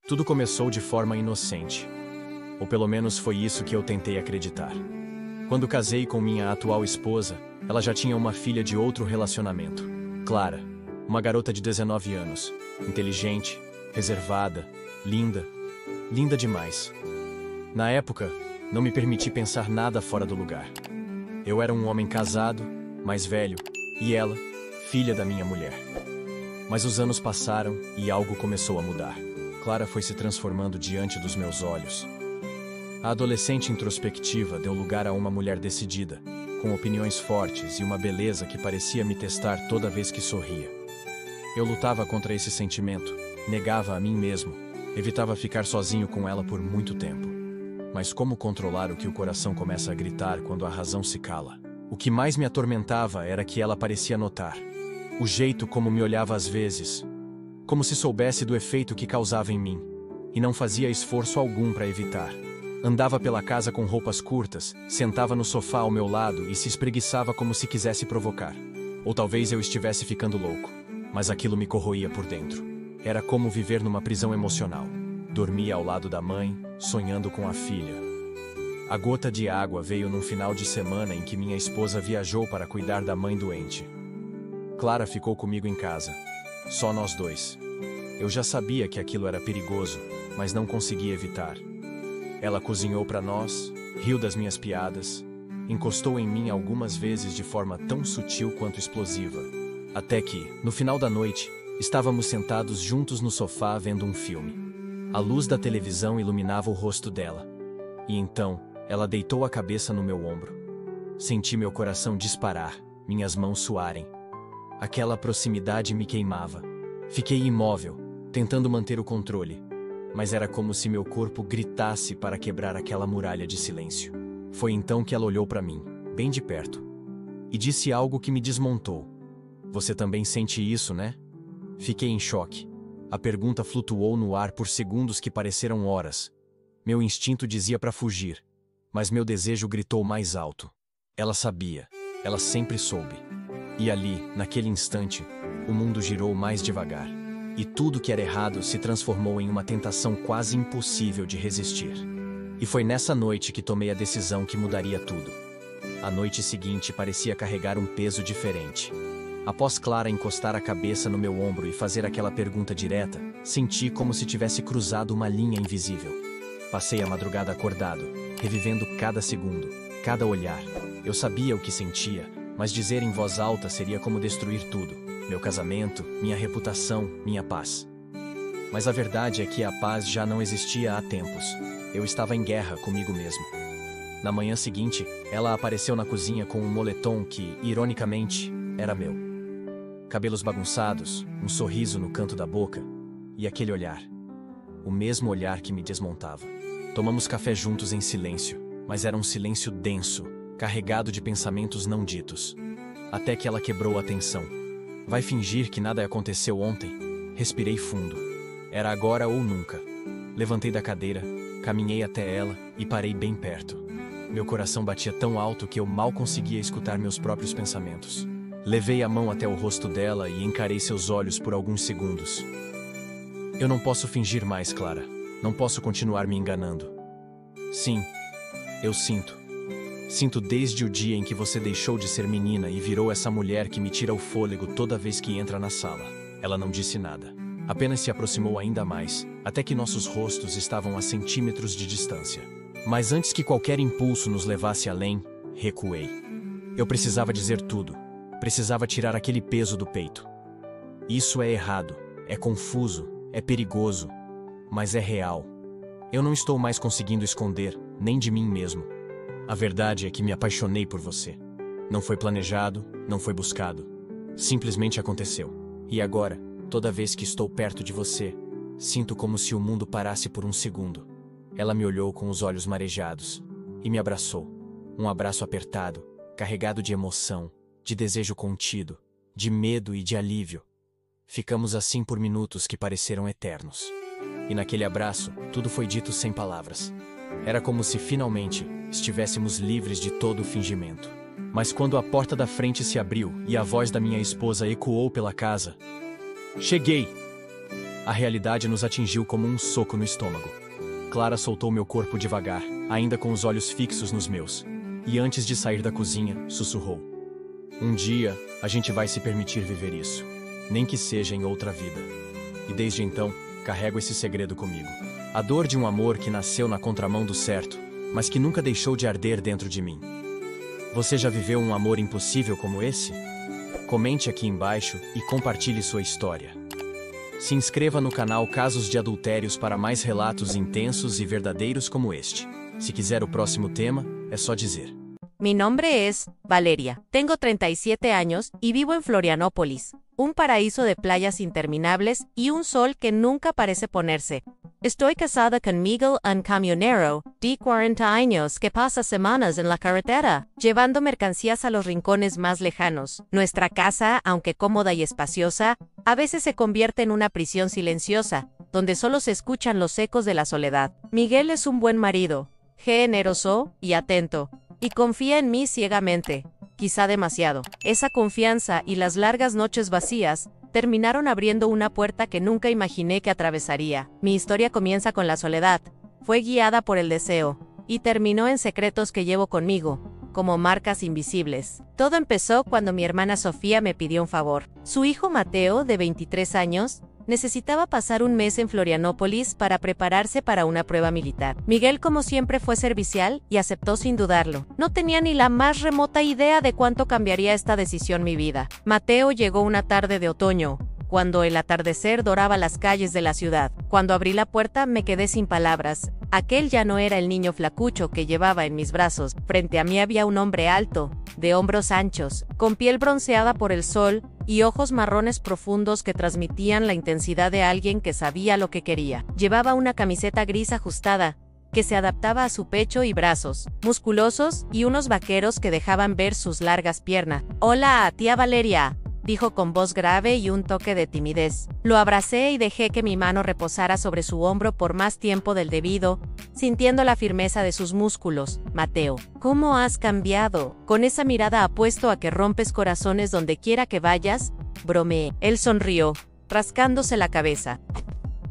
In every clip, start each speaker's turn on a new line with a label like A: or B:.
A: Tudo começou de forma inocente. Ou pelo menos foi isso que eu tentei acreditar. Quando casei com minha atual esposa, ela já tinha uma filha de outro relacionamento. Clara, uma garota de 19 anos, inteligente, reservada, linda, linda demais. Na época, não me permiti pensar nada fora do lugar. Eu era um homem casado, mais velho, e ela, filha da minha mulher. Mas os anos passaram e algo começou a mudar. Clara foi se transformando diante dos meus olhos. A adolescente introspectiva deu lugar a uma mulher decidida, com opiniões fortes e uma beleza que parecia me testar toda vez que sorria. Eu lutava contra esse sentimento, negava a mim mesmo, evitava ficar sozinho com ela por muito tempo. Mas como controlar o que o coração começa a gritar quando a razão se cala? O que mais me atormentava era que ela parecia notar. O jeito como me olhava às vezes, como se soubesse do efeito que causava em mim, e não fazia esforço algum para evitar. Andava pela casa com roupas curtas, sentava no sofá ao meu lado e se espreguiçava como se quisesse provocar. Ou talvez eu estivesse ficando louco, mas aquilo me corroía por dentro. Era como viver numa prisão emocional. Dormia ao lado da mãe, sonhando com a filha. A gota de água veio num final de semana em que minha esposa viajou para cuidar da mãe doente. Clara ficou comigo em casa. Só nós dois. Eu já sabia que aquilo era perigoso, mas não conseguia evitar. Ela cozinhou para nós, riu das minhas piadas, encostou em mim algumas vezes de forma tão sutil quanto explosiva. Até que, no final da noite, estávamos sentados juntos no sofá vendo um filme. A luz da televisão iluminava o rosto dela. E então, ela deitou a cabeça no meu ombro. Senti meu coração disparar, minhas mãos suarem. Aquela proximidade me queimava. Fiquei imóvel, tentando manter o controle, mas era como se meu corpo gritasse para quebrar aquela muralha de silêncio. Foi então que ela olhou para mim, bem de perto, e disse algo que me desmontou. Você também sente isso, né? Fiquei em choque. A pergunta flutuou no ar por segundos que pareceram horas. Meu instinto dizia para fugir, mas meu desejo gritou mais alto. Ela sabia, ela sempre soube. E ali, naquele instante, o mundo girou mais devagar. E tudo que era errado se transformou em uma tentação quase impossível de resistir. E foi nessa noite que tomei a decisão que mudaria tudo. A noite seguinte parecia carregar um peso diferente. Após Clara encostar a cabeça no meu ombro e fazer aquela pergunta direta, senti como se tivesse cruzado uma linha invisível. Passei a madrugada acordado, revivendo cada segundo, cada olhar. Eu sabia o que sentia, mas dizer em voz alta seria como destruir tudo. Meu casamento, minha reputação, minha paz. Mas a verdade é que a paz já não existia há tempos. Eu estava em guerra comigo mesmo. Na manhã seguinte, ela apareceu na cozinha com um moletom que, ironicamente, era meu. Cabelos bagunçados, um sorriso no canto da boca, e aquele olhar. O mesmo olhar que me desmontava. Tomamos café juntos em silêncio, mas era um silêncio denso, carregado de pensamentos não ditos. Até que ela quebrou a tensão. Vai fingir que nada aconteceu ontem? Respirei fundo. Era agora ou nunca. Levantei da cadeira, caminhei até ela e parei bem perto. Meu coração batia tão alto que eu mal conseguia escutar meus próprios pensamentos. Levei a mão até o rosto dela e encarei seus olhos por alguns segundos. Eu não posso fingir mais, Clara. Não posso continuar me enganando. Sim, eu sinto. Sinto desde o dia em que você deixou de ser menina e virou essa mulher que me tira o fôlego toda vez que entra na sala. Ela não disse nada. Apenas se aproximou ainda mais, até que nossos rostos estavam a centímetros de distância. Mas antes que qualquer impulso nos levasse além, recuei. Eu precisava dizer tudo. Precisava tirar aquele peso do peito. Isso é errado, é confuso, é perigoso, mas é real. Eu não estou mais conseguindo esconder, nem de mim mesmo. A verdade é que me apaixonei por você. Não foi planejado, não foi buscado. Simplesmente aconteceu. E agora, toda vez que estou perto de você, sinto como se o mundo parasse por um segundo. Ela me olhou com os olhos marejados e me abraçou. Um abraço apertado, carregado de emoção, de desejo contido, de medo e de alívio. Ficamos assim por minutos que pareceram eternos. E naquele abraço, tudo foi dito sem palavras. Era como se finalmente estivéssemos livres de todo o fingimento. Mas quando a porta da frente se abriu e a voz da minha esposa ecoou pela casa: "Cheguei!" a realidade nos atingiu como um soco no estômago. Clara soltou meu corpo devagar, ainda com os olhos fixos nos meus, e antes de sair da cozinha, sussurrou: "Um dia, a gente vai se permitir viver isso, nem que seja em outra vida." E desde então, carrego esse segredo comigo. A dor de um amor que nasceu na contramão do certo, mas que nunca deixou de arder dentro de mim. Você já viveu um amor impossível como esse? Comente aqui embaixo e compartilhe sua história. Se inscreva no canal Casos de Adultérios para mais relatos intensos e verdadeiros como este. Se quiser o próximo tema, é só dizer.
B: Mi nombre es Valeria. Tengo 37 años y vivo en Florianópolis, un paraíso de playas interminables y un sol que nunca parece ponerse. Estoy casada con Miguel, un camionero de 40 años que pasa semanas en la carretera, llevando mercancías a los rincones más lejanos. Nuestra casa, aunque cómoda y espaciosa, a veces se convierte en una prisión silenciosa, donde solo se escuchan los ecos de la soledad. Miguel es un buen marido, generoso y atento, y confía en mí ciegamente, quizá demasiado. Esa confianza y las largas noches vacías terminaron abriendo una puerta que nunca imaginé que atravesaría. Mi historia comienza con la soledad, fue guiada por el deseo, y terminó en secretos que llevo conmigo, como marcas invisibles. Todo empezó cuando mi hermana Sofía me pidió un favor. Su hijo Mateo, de 23 años, necesitaba pasar un mes en Florianópolis para prepararse para una prueba militar. Miguel, como siempre, fue servicial y aceptó sin dudarlo. No tenía ni la más remota idea de cuánto cambiaría esta decisión mi vida. Mateo llegó una tarde de otoño, cuando el atardecer doraba las calles de la ciudad. Cuando abrí la puerta me quedé sin palabras. Aquel ya no era el niño flacucho que llevaba en mis brazos. Frente a mí había un hombre alto, de hombros anchos, con piel bronceada por el sol y ojos marrones profundos que transmitían la intensidad de alguien que sabía lo que quería. Llevaba una camiseta gris ajustada, que se adaptaba a su pecho y brazos, musculosos, y unos vaqueros que dejaban ver sus largas piernas. «Hola, tía Valeria», dijo con voz grave y un toque de timidez. Lo abracé y dejé que mi mano reposara sobre su hombro por más tiempo del debido, sintiendo la firmeza de sus músculos. «Mateo, ¿cómo has cambiado? Con esa mirada apuesto a que rompes corazones donde quiera que vayas», bromeé. Él sonrió, rascándose la cabeza.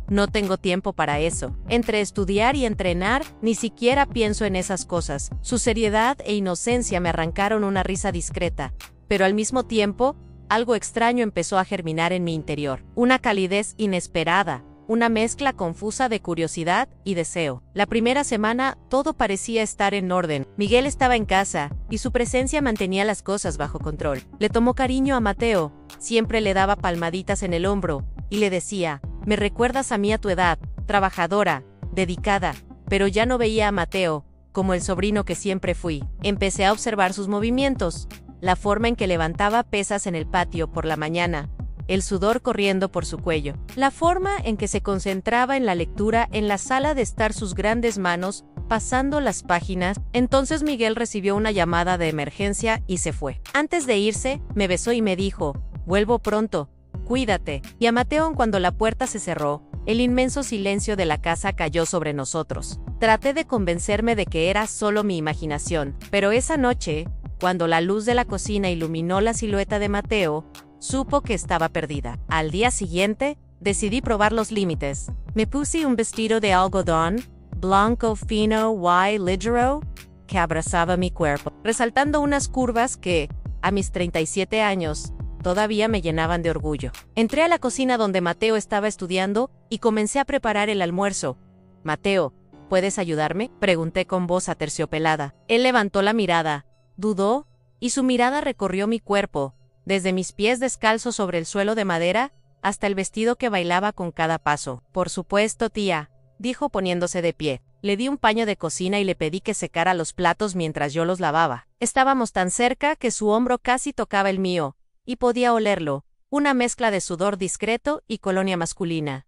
B: «No tengo tiempo para eso. Entre estudiar y entrenar, ni siquiera pienso en esas cosas». Su seriedad e inocencia me arrancaron una risa discreta, pero al mismo tiempo, algo extraño empezó a germinar en mi interior. Una calidez inesperada, una mezcla confusa de curiosidad y deseo. La primera semana, todo parecía estar en orden. Miguel estaba en casa, y su presencia mantenía las cosas bajo control. Le tomó cariño a Mateo, siempre le daba palmaditas en el hombro, y le decía: «Me recuerdas a mí a tu edad, trabajadora, dedicada». Pero ya no veía a Mateo como el sobrino que siempre fui. Empecé a observar sus movimientos, la forma en que levantaba pesas en el patio por la mañana, el sudor corriendo por su cuello, la forma en que se concentraba en la lectura en la sala de estar, sus grandes manos pasando las páginas. Entonces Miguel recibió una llamada de emergencia y se fue. Antes de irse, me besó y me dijo: «Vuelvo pronto, cuídate». Y a Mateo, cuando la puerta se cerró, el inmenso silencio de la casa cayó sobre nosotros. Traté de convencerme de que era solo mi imaginación, pero esa noche, cuando la luz de la cocina iluminó la silueta de Mateo, supo que estaba perdida. Al día siguiente, decidí probar los límites. Me puse un vestido de algodón, blanco fino y ligero, que abrazaba mi cuerpo, resaltando unas curvas que, a mis 37 años, todavía me llenaban de orgullo. Entré a la cocina donde Mateo estaba estudiando y comencé a preparar el almuerzo. «Mateo, ¿puedes ayudarme?», pregunté con voz aterciopelada. Él levantó la mirada, dudó, y su mirada recorrió mi cuerpo, desde mis pies descalzos sobre el suelo de madera, hasta el vestido que bailaba con cada paso. «Por supuesto, tía», dijo poniéndose de pie. Le di un paño de cocina y le pedí que secara los platos mientras yo los lavaba. Estábamos tan cerca que su hombro casi tocaba el mío, y podía olerlo, una mezcla de sudor discreto y colonia masculina.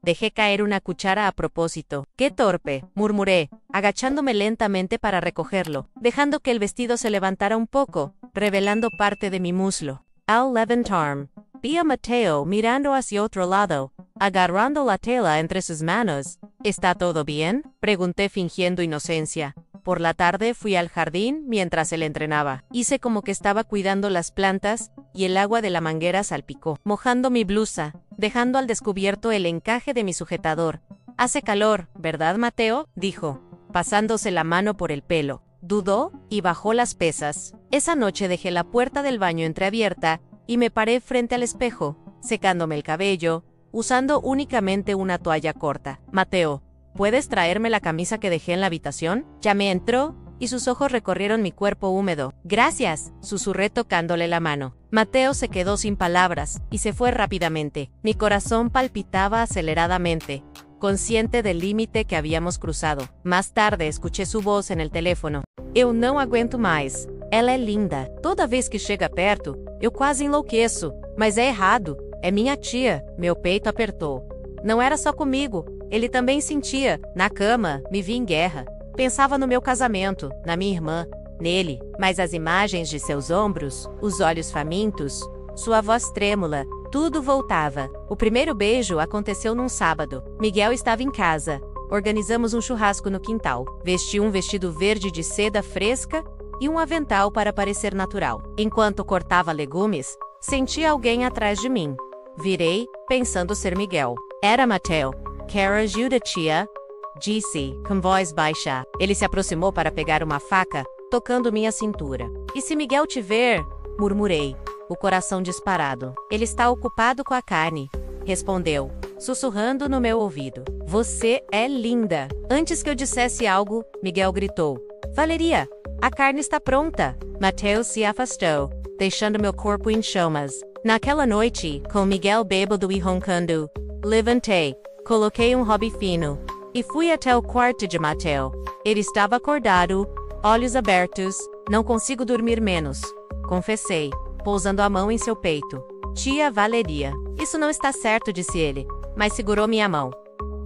B: Dejé caer una cuchara a propósito. «Qué torpe», murmuré, agachándome lentamente para recogerlo, dejando que el vestido se levantara un poco, revelando parte de mi muslo. Al levantarme, vi a Mateo mirando hacia otro lado, agarrando la tela entre sus manos. «¿Está todo bien?», pregunté fingiendo inocencia. Por la tarde fui al jardín mientras él entrenaba. Hice como que estaba cuidando las plantas, y el agua de la manguera salpicó, mojando mi blusa, dejando al descubierto el encaje de mi sujetador. Hace calor, ¿verdad, Mateo? Dijo, pasándose la mano por el pelo. Dudó y bajó las pesas. Esa noche dejé la puerta del baño entreabierta y me paré frente al espejo, secándome el cabello, usando únicamente una toalla corta. Mateo, ¿puedes traerme la camisa que dejé en la habitación? Ya me entró, y sus ojos recorrieron mi cuerpo húmedo. Gracias, susurré tocándole la mano. Mateo se quedó sin palabras, y se fue rápidamente. Mi corazón palpitaba aceleradamente, consciente del límite que habíamos cruzado. Más tarde escuché su voz en el teléfono. Eu não aguento mais. Ela é linda. Toda vez que chega perto, eu quase enlouqueço. Mas é errado. É minha tia. Meu peito apertou. Não era só comigo. Ele também sentia. Na cama, me vi em guerra. Pensava no meu casamento, na minha irmã, nele. Mas as imagens de seus ombros, os olhos famintos, sua voz trêmula, tudo voltava. O primeiro beijo aconteceu num sábado. Miguel estava em casa. Organizamos um churrasco no quintal. Vesti um vestido verde de seda fresca e um avental para parecer natural. Enquanto cortava legumes, senti alguém atrás de mim. Virei, pensando ser Miguel. Era Mateo. Quer ajuda, tia? Disse, com voz baixa. Ele se aproximou para pegar uma faca, tocando minha cintura. E se Miguel te ver? Murmurei, o coração disparado. Ele está ocupado com a carne, respondeu, sussurrando no meu ouvido. Você é linda. Antes que eu dissesse algo, Miguel gritou. Valeria, a carne está pronta. Mateo se afastou, deixando meu corpo em chamas. Naquela noite, com Miguel bêbado e roncando, levantei, coloquei um hobby fino e fui até o quarto de Mateo. Ele estava acordado, olhos abertos. Não consigo dormir menos, confessei, pousando a mão em seu peito. Tia Valeria. Isso não está certo, disse ele, mas segurou minha mão.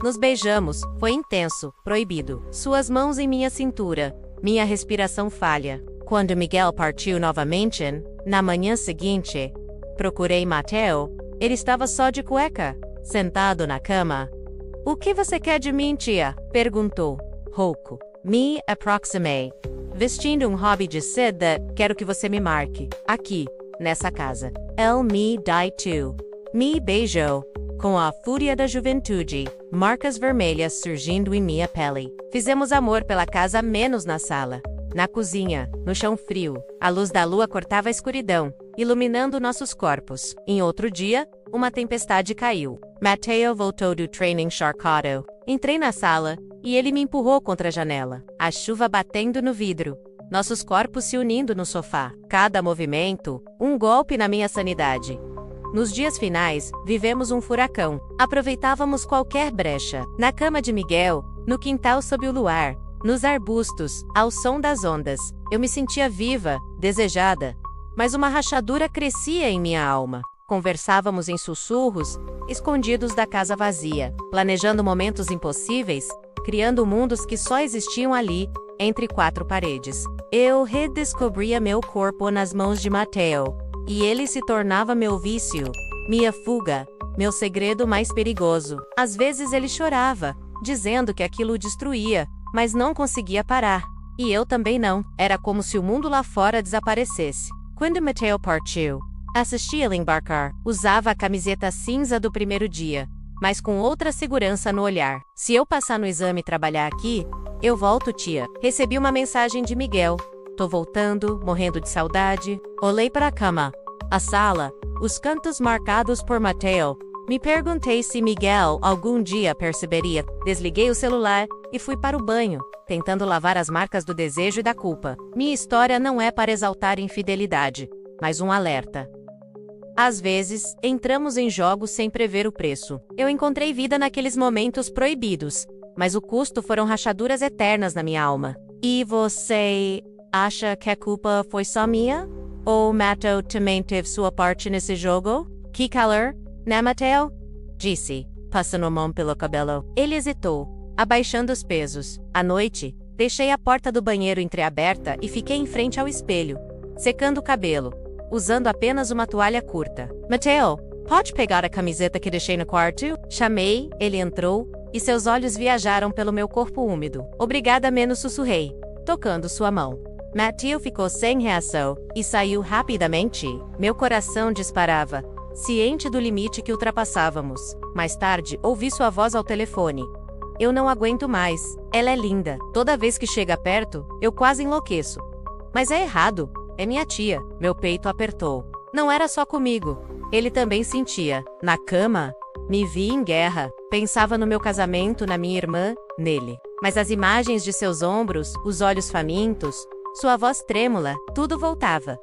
B: Nos beijamos, foi intenso, proibido. Suas mãos em minha cintura, minha respiração falha. Quando Miguel partiu novamente, na manhã seguinte, procurei Mateo. Ele estava só de cueca, sentado na cama. O que você quer de mim, tia? Perguntou, rouco. Me aproximei. Vestindo um hobby de seda, quero que você me marque. Aqui, nessa casa. Ele me dá too. Me beijou. Com a fúria da juventude, marcas vermelhas surgindo em minha pele. Fizemos amor pela casa menos na sala. Na cozinha, no chão frio, a luz da lua cortava a escuridão, iluminando nossos corpos. Em outro dia, uma tempestade caiu. Mateo voltou do training charcado. Entrei na sala, e ele me empurrou contra a janela. A chuva batendo no vidro. Nossos corpos se unindo no sofá. Cada movimento, um golpe na minha sanidade. Nos dias finais, vivemos um furacão. Aproveitávamos qualquer brecha. Na cama de Miguel, no quintal sob o luar, nos arbustos, ao som das ondas. Eu me sentia viva, desejada. Mas uma rachadura crescia em minha alma. Conversávamos em sussurros, escondidos da casa vazia, planejando momentos impossíveis, criando mundos que só existiam ali, entre quatro paredes. Eu redescobria meu corpo nas mãos de Mateo, e ele se tornava meu vício, minha fuga, meu segredo mais perigoso. Às vezes ele chorava, dizendo que aquilo o destruía, mas não conseguia parar. E eu também não. Era como se o mundo lá fora desaparecesse. Quando Mateo partiu, assisti ele embarcar. Usava a camiseta cinza do primeiro dia, mas com outra segurança no olhar. Se eu passar no exame e trabalhar aqui, eu volto, tia. Recebi uma mensagem de Miguel. Tô voltando, morrendo de saudade. Olhei para a cama, a sala, os cantos marcados por Mateo. Me perguntei se Miguel algum dia perceberia. Desliguei o celular e fui para o banho, tentando lavar as marcas do desejo e da culpa. Minha história não é para exaltar infidelidade, mas um alerta. Às vezes, entramos em jogos sem prever o preço. Eu encontrei vida naqueles momentos proibidos, mas o custo foram rachaduras eternas na minha alma. E você acha que a culpa foi só minha? Ou Mateo também teve sua parte nesse jogo? Que calor, né, Mateo? Disse, passando a mão pelo cabelo. Ele hesitou, abaixando os pesos. À noite, deixei a porta do banheiro entreaberta e fiquei em frente ao espelho, secando o cabelo, usando apenas uma toalha curta. Mateo, pode pegar a camiseta que deixei no quarto? Chamei, ele entrou, e seus olhos viajaram pelo meu corpo úmido. Obrigada, menos sussurrei, tocando sua mão. Mateo ficou sem reação, e saiu rapidamente. Meu coração disparava. ciente do limite que ultrapassávamos. Mais tarde, ouvi sua voz ao telefone. Eu não aguento mais. Ela é linda. Toda vez que chega perto, eu quase enlouqueço. Mas é errado. É minha tia. Meu peito apertou. Não era só comigo. Ele também sentia. Na cama, me vi em guerra. Pensava no meu casamento, na minha irmã, nele. Mas as imagens de seus ombros, os olhos famintos, sua voz trêmula, tudo voltava.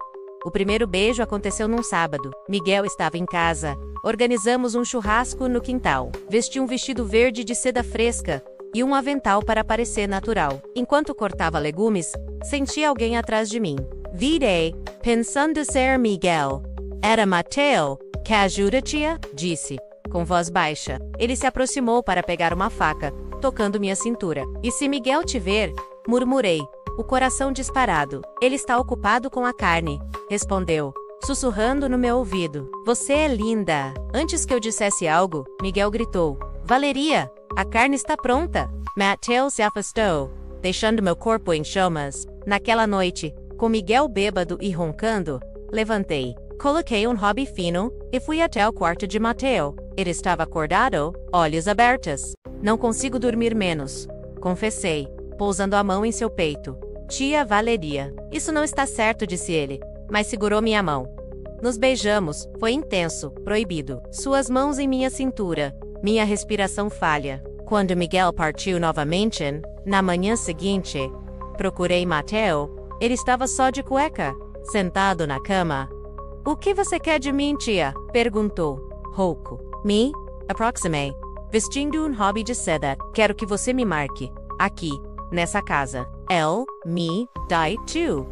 B: O primeiro beijo aconteceu num sábado. Miguel estava em casa. Organizamos um churrasco no quintal. Vesti um vestido verde de seda fresca e um avental para parecer natural. Enquanto cortava legumes, senti alguém atrás de mim. Virei, pensando ser Miguel. Era Mateo. Quer ajuda, tia? Disse, com voz baixa. Ele se aproximou para pegar uma faca, tocando minha cintura. E se Miguel te ver? Murmurei, o coração disparado. Ele está ocupado com a carne, respondeu, sussurrando no meu ouvido. Você é linda. Antes que eu dissesse algo, Miguel gritou. Valeria, a carne está pronta. Mateo se afastou, deixando meu corpo em chamas. Naquela noite, com Miguel bêbado e roncando, levantei. Coloquei um hobby fino e fui até o quarto de Mateo. Ele estava acordado, olhos abertos. Não consigo dormir menos, confessei, pousando a mão em seu peito. Tia Valeria. Isso não está certo, disse ele, mas segurou minha mão. Nos beijamos, foi intenso, proibido. Suas mãos em minha cintura, minha respiração falha. Quando Miguel partiu novamente, na manhã seguinte, procurei Mateo. Ele estava só de cueca, sentado na cama. O que você quer de mim, tia? Perguntou, rouco. Me? Aproximei, vestindo um hobby de seda. Quero que você me marque, aqui, nessa casa. El, me, die too.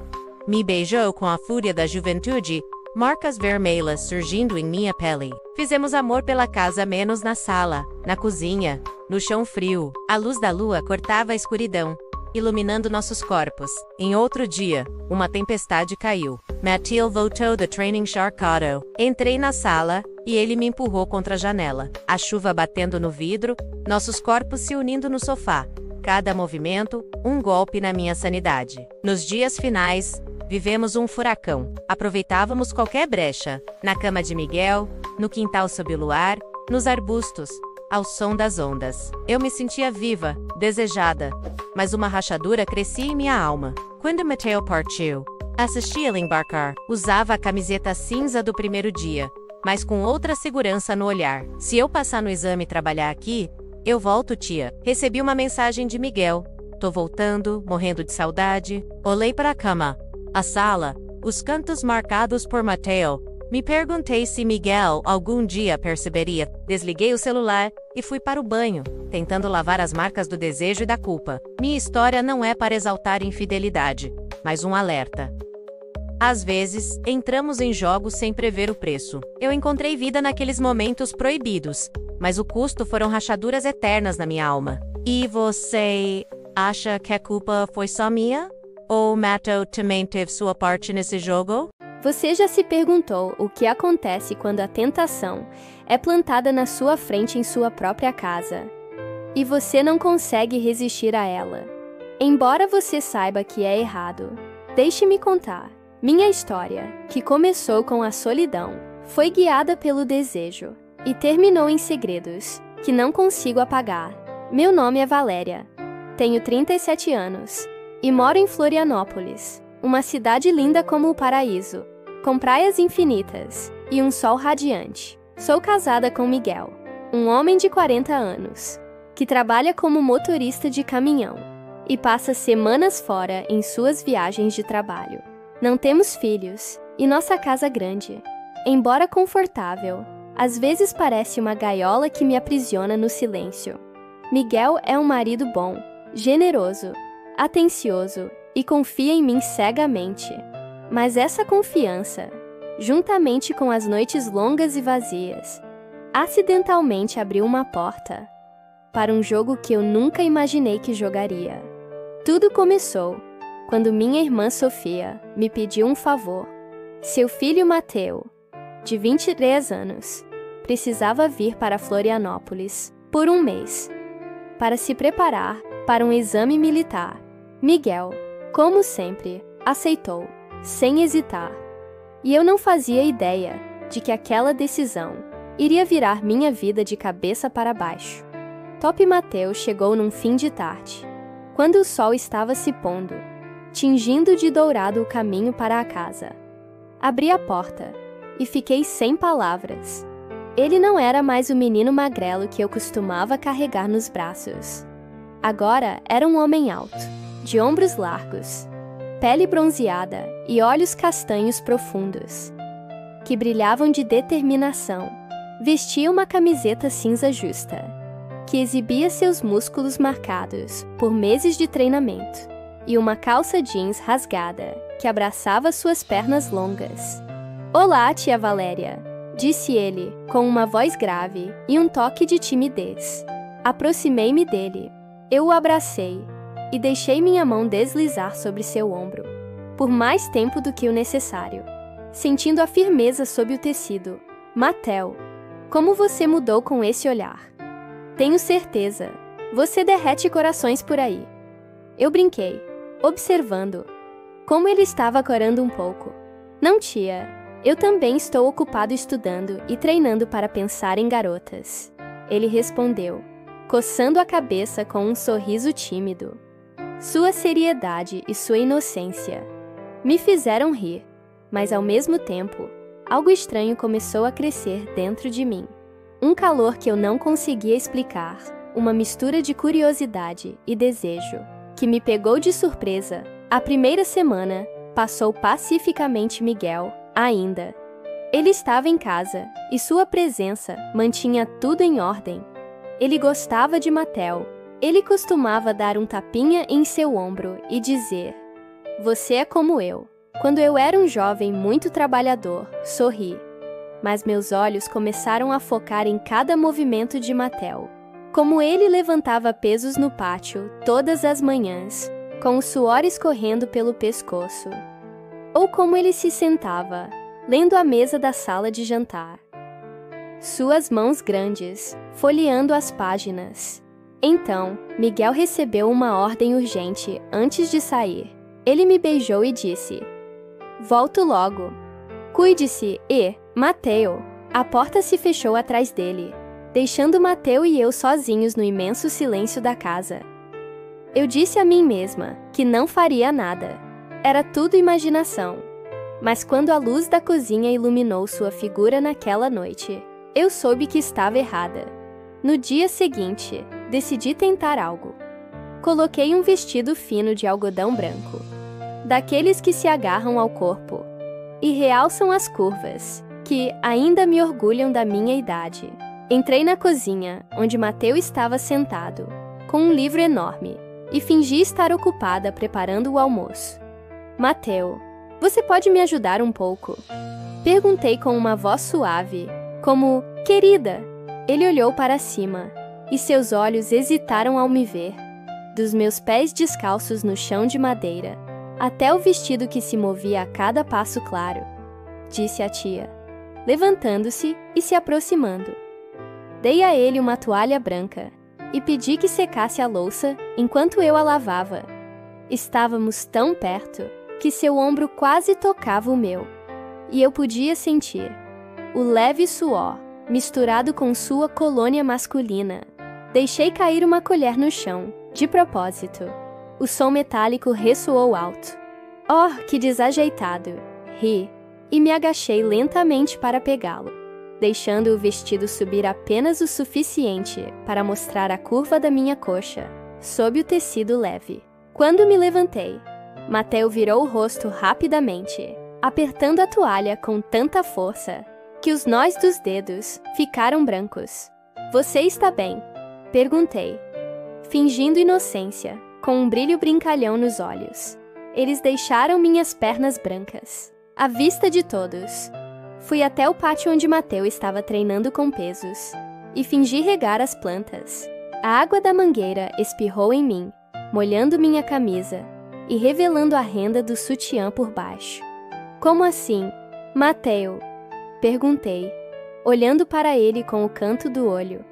B: Me beijou com a fúria da juventude, marcas vermelhas surgindo em minha pele. Fizemos amor pela casa menos na sala, na cozinha, no chão frio. A luz da lua cortava a escuridão, iluminando nossos corpos. Em outro dia, uma tempestade caiu. Mateo voltou do training Charcado. Entrei na sala, e ele me empurrou contra a janela. A chuva batendo no vidro, nossos corpos se unindo no sofá. Cada movimento, um golpe na minha sanidade. Nos dias finais, vivemos um furacão. Aproveitávamos qualquer brecha. Na cama de Miguel, no quintal sob o luar, nos arbustos, ao som das ondas. Eu me sentia viva, desejada, mas uma rachadura crescia em minha alma. Quando Mateo partiu, assisti ele embarcar. Usava a camiseta cinza do primeiro dia, mas com outra segurança no olhar. Se eu passar no exame e trabalhar aqui, eu volto, tia. Recebi uma mensagem de Miguel. Tô voltando, morrendo de saudade. Olhei para a cama, a sala, os cantos marcados por Mateo. Me perguntei se Miguel algum dia perceberia. Desliguei o celular e fui para o banho, tentando lavar as marcas do desejo e da culpa. Minha história não é para exaltar infidelidade, mas um alerta. Às vezes, entramos em jogos sem prever o preço. Eu encontrei vida naqueles momentos proibidos, mas o custo foram rachaduras eternas na minha alma. E você acha que a culpa foi só minha? Ou Mateo também teve sua parte nesse jogo?
C: Você já se perguntou o que acontece quando a tentação é plantada na sua frente em sua própria casa e você não consegue resistir a ela? Embora você saiba que é errado, deixe-me contar. Minha história, que começou com a solidão, foi guiada pelo desejo e terminou em segredos que não consigo apagar. Meu nome é Valéria, tenho 37 anos e moro em Florianópolis, uma cidade linda como o paraíso, com praias infinitas e um sol radiante. Sou casada com Miguel, um homem de 40 anos, que trabalha como motorista de caminhão e passa semanas fora em suas viagens de trabalho. Não temos filhos e nossa casa grande, embora confortável, às vezes parece uma gaiola que me aprisiona no silêncio. Miguel é um marido bom, generoso, atencioso e confia em mim cegamente. Mas essa confiança, juntamente com as noites longas e vazias, acidentalmente abriu uma porta para um jogo que eu nunca imaginei que jogaria. Tudo começou quando minha irmã Sofia me pediu um favor. Seu filho Mateo, de 23 anos, precisava vir para Florianópolis por um mês para se preparar para um exame militar. Miguel, como sempre, aceitou, sem hesitar. E eu não fazia ideia de que aquela decisão iria virar minha vida de cabeça para baixo. Top Mateu chegou num fim de tarde, quando o sol estava se pondo, tingindo de dourado o caminho para a casa. Abri a porta e fiquei sem palavras. Ele não era mais o menino magrelo que eu costumava carregar nos braços. Agora era um homem alto, de ombros largos, pele bronzeada e olhos castanhos profundos, que brilhavam de determinação. Vestia uma camiseta cinza justa, que exibia seus músculos marcados por meses de treinamento, e uma calça jeans rasgada que abraçava suas pernas longas. "Olá, tia Valéria", disse ele, com uma voz grave e um toque de timidez. Aproximei-me dele. Eu o abracei e deixei minha mão deslizar sobre seu ombro, por mais tempo do que o necessário, sentindo a firmeza sob o tecido. "Mateu, como você mudou com esse olhar. Tenho certeza, você derrete corações por aí." Eu brinquei, observando como ele estava corando um pouco. "Não, tia, eu também estou ocupado estudando e treinando para pensar em garotas", ele respondeu, coçando a cabeça com um sorriso tímido. Sua seriedade e sua inocência me fizeram rir, mas ao mesmo tempo, algo estranho começou a crescer dentro de mim. Um calor que eu não conseguia explicar, uma mistura de curiosidade e desejo, que me pegou de surpresa. A primeira semana passou pacificamente. Miguel, ainda. Ele estava em casa, e sua presença mantinha tudo em ordem. Ele gostava de Mateu. Ele costumava dar um tapinha em seu ombro e dizer: "Você é como eu." Quando eu era um jovem muito trabalhador, sorri. Mas meus olhos começaram a focar em cada movimento de Mateu. Como ele levantava pesos no pátio todas as manhãs, com o suor escorrendo pelo pescoço. Ou como ele se sentava, lendo à mesa da sala de jantar. Suas mãos grandes, folheando as páginas. Então, Miguel recebeu uma ordem urgente antes de sair. Ele me beijou e disse: "Volto logo. Cuide-se." E, Mateu. A porta se fechou atrás dele, deixando Mateu e eu sozinhos no imenso silêncio da casa. Eu disse a mim mesma que não faria nada. Era tudo imaginação. Mas quando a luz da cozinha iluminou sua figura naquela noite, eu soube que estava errada. No dia seguinte, decidi tentar algo. Coloquei um vestido fino de algodão branco, daqueles que se agarram ao corpo e realçam as curvas, que ainda me orgulham da minha idade. Entrei na cozinha, onde Mateu estava sentado, com um livro enorme, e fingi estar ocupada preparando o almoço. "Mateu, você pode me ajudar um pouco?" Perguntei com uma voz suave, como "Querida." Ele olhou para cima, e seus olhos hesitaram ao me ver. Dos meus pés descalços no chão de madeira, até o vestido que se movia a cada passo claro, disse a tia, levantando-se e se aproximando. Dei a ele uma toalha branca e pedi que secasse a louça enquanto eu a lavava. Estávamos tão perto que seu ombro quase tocava o meu, e eu podia sentir o leve suor misturado com sua colônia masculina. Deixei cair uma colher no chão, de propósito. O som metálico ressoou alto. "Oh, que desajeitado!" Ri, e me agachei lentamente para pegá-lo, deixando o vestido subir apenas o suficiente para mostrar a curva da minha coxa, sob o tecido leve. Quando me levantei, Mateu virou o rosto rapidamente, apertando a toalha com tanta força que os nós dos dedos ficaram brancos. "Você está bem?" perguntei, fingindo inocência, com um brilho brincalhão nos olhos. Eles deixaram minhas pernas brancas, à vista de todos. Fui até o pátio onde Mateu estava treinando com pesos e fingi regar as plantas. A água da mangueira espirrou em mim, molhando minha camisa e revelando a renda do sutiã por baixo. "Como assim, Mateu?" perguntei, olhando para ele com o canto do olho.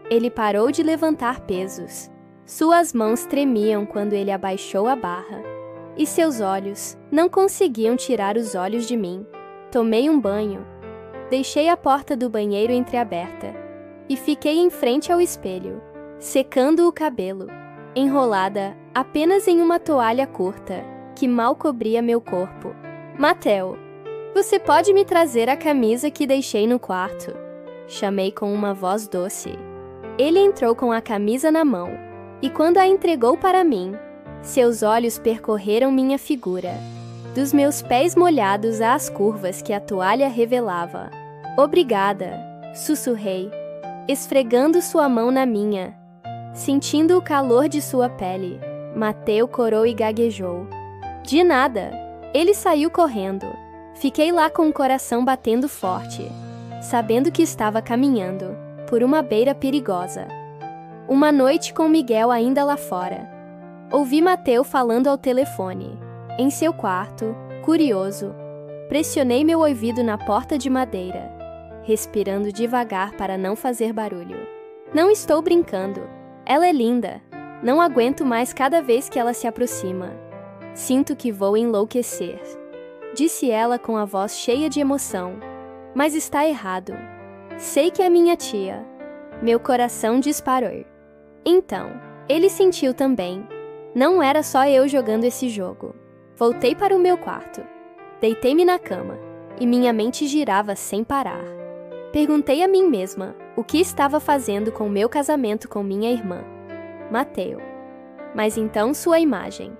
C: Ele parou de levantar pesos. Suas mãos tremiam quando ele abaixou a barra, e seus olhos não conseguiam tirar os olhos de mim. "Tomei um banho." Deixei a porta do banheiro entreaberta e fiquei em frente ao espelho, secando o cabelo, enrolada apenas em uma toalha curta que mal cobria meu corpo. Mateo, você pode me trazer a camisa que deixei no quarto? Chamei com uma voz doce. Ele entrou com a camisa na mão e quando a entregou para mim, seus olhos percorreram minha figura, dos meus pés molhados às curvas que a toalha revelava. Obrigada, sussurrei, esfregando sua mão na minha. Sentindo o calor de sua pele, Mateo corou e gaguejou. De nada. Ele saiu correndo. Fiquei lá com o coração batendo forte, sabendo que estava caminhando por uma beira perigosa. Uma noite com Miguel ainda lá fora. Ouvi Mateo falando ao telefone. Em seu quarto, curioso, pressionei meu ouvido na porta de madeira, respirando devagar para não fazer barulho. Não estou brincando. Ela é linda. Não aguento mais cada vez que ela se aproxima. Sinto que vou enlouquecer. Disse ela com a voz cheia de emoção. Mas está errado. Sei que é minha tia. Meu coração disparou. Então, ele sentiu também. Não era só eu jogando esse jogo. Voltei para o meu quarto. Deitei-me na cama e minha mente girava sem parar. Perguntei a mim mesma o que estava fazendo com meu casamento com minha irmã, Mateo. Mas então sua imagem,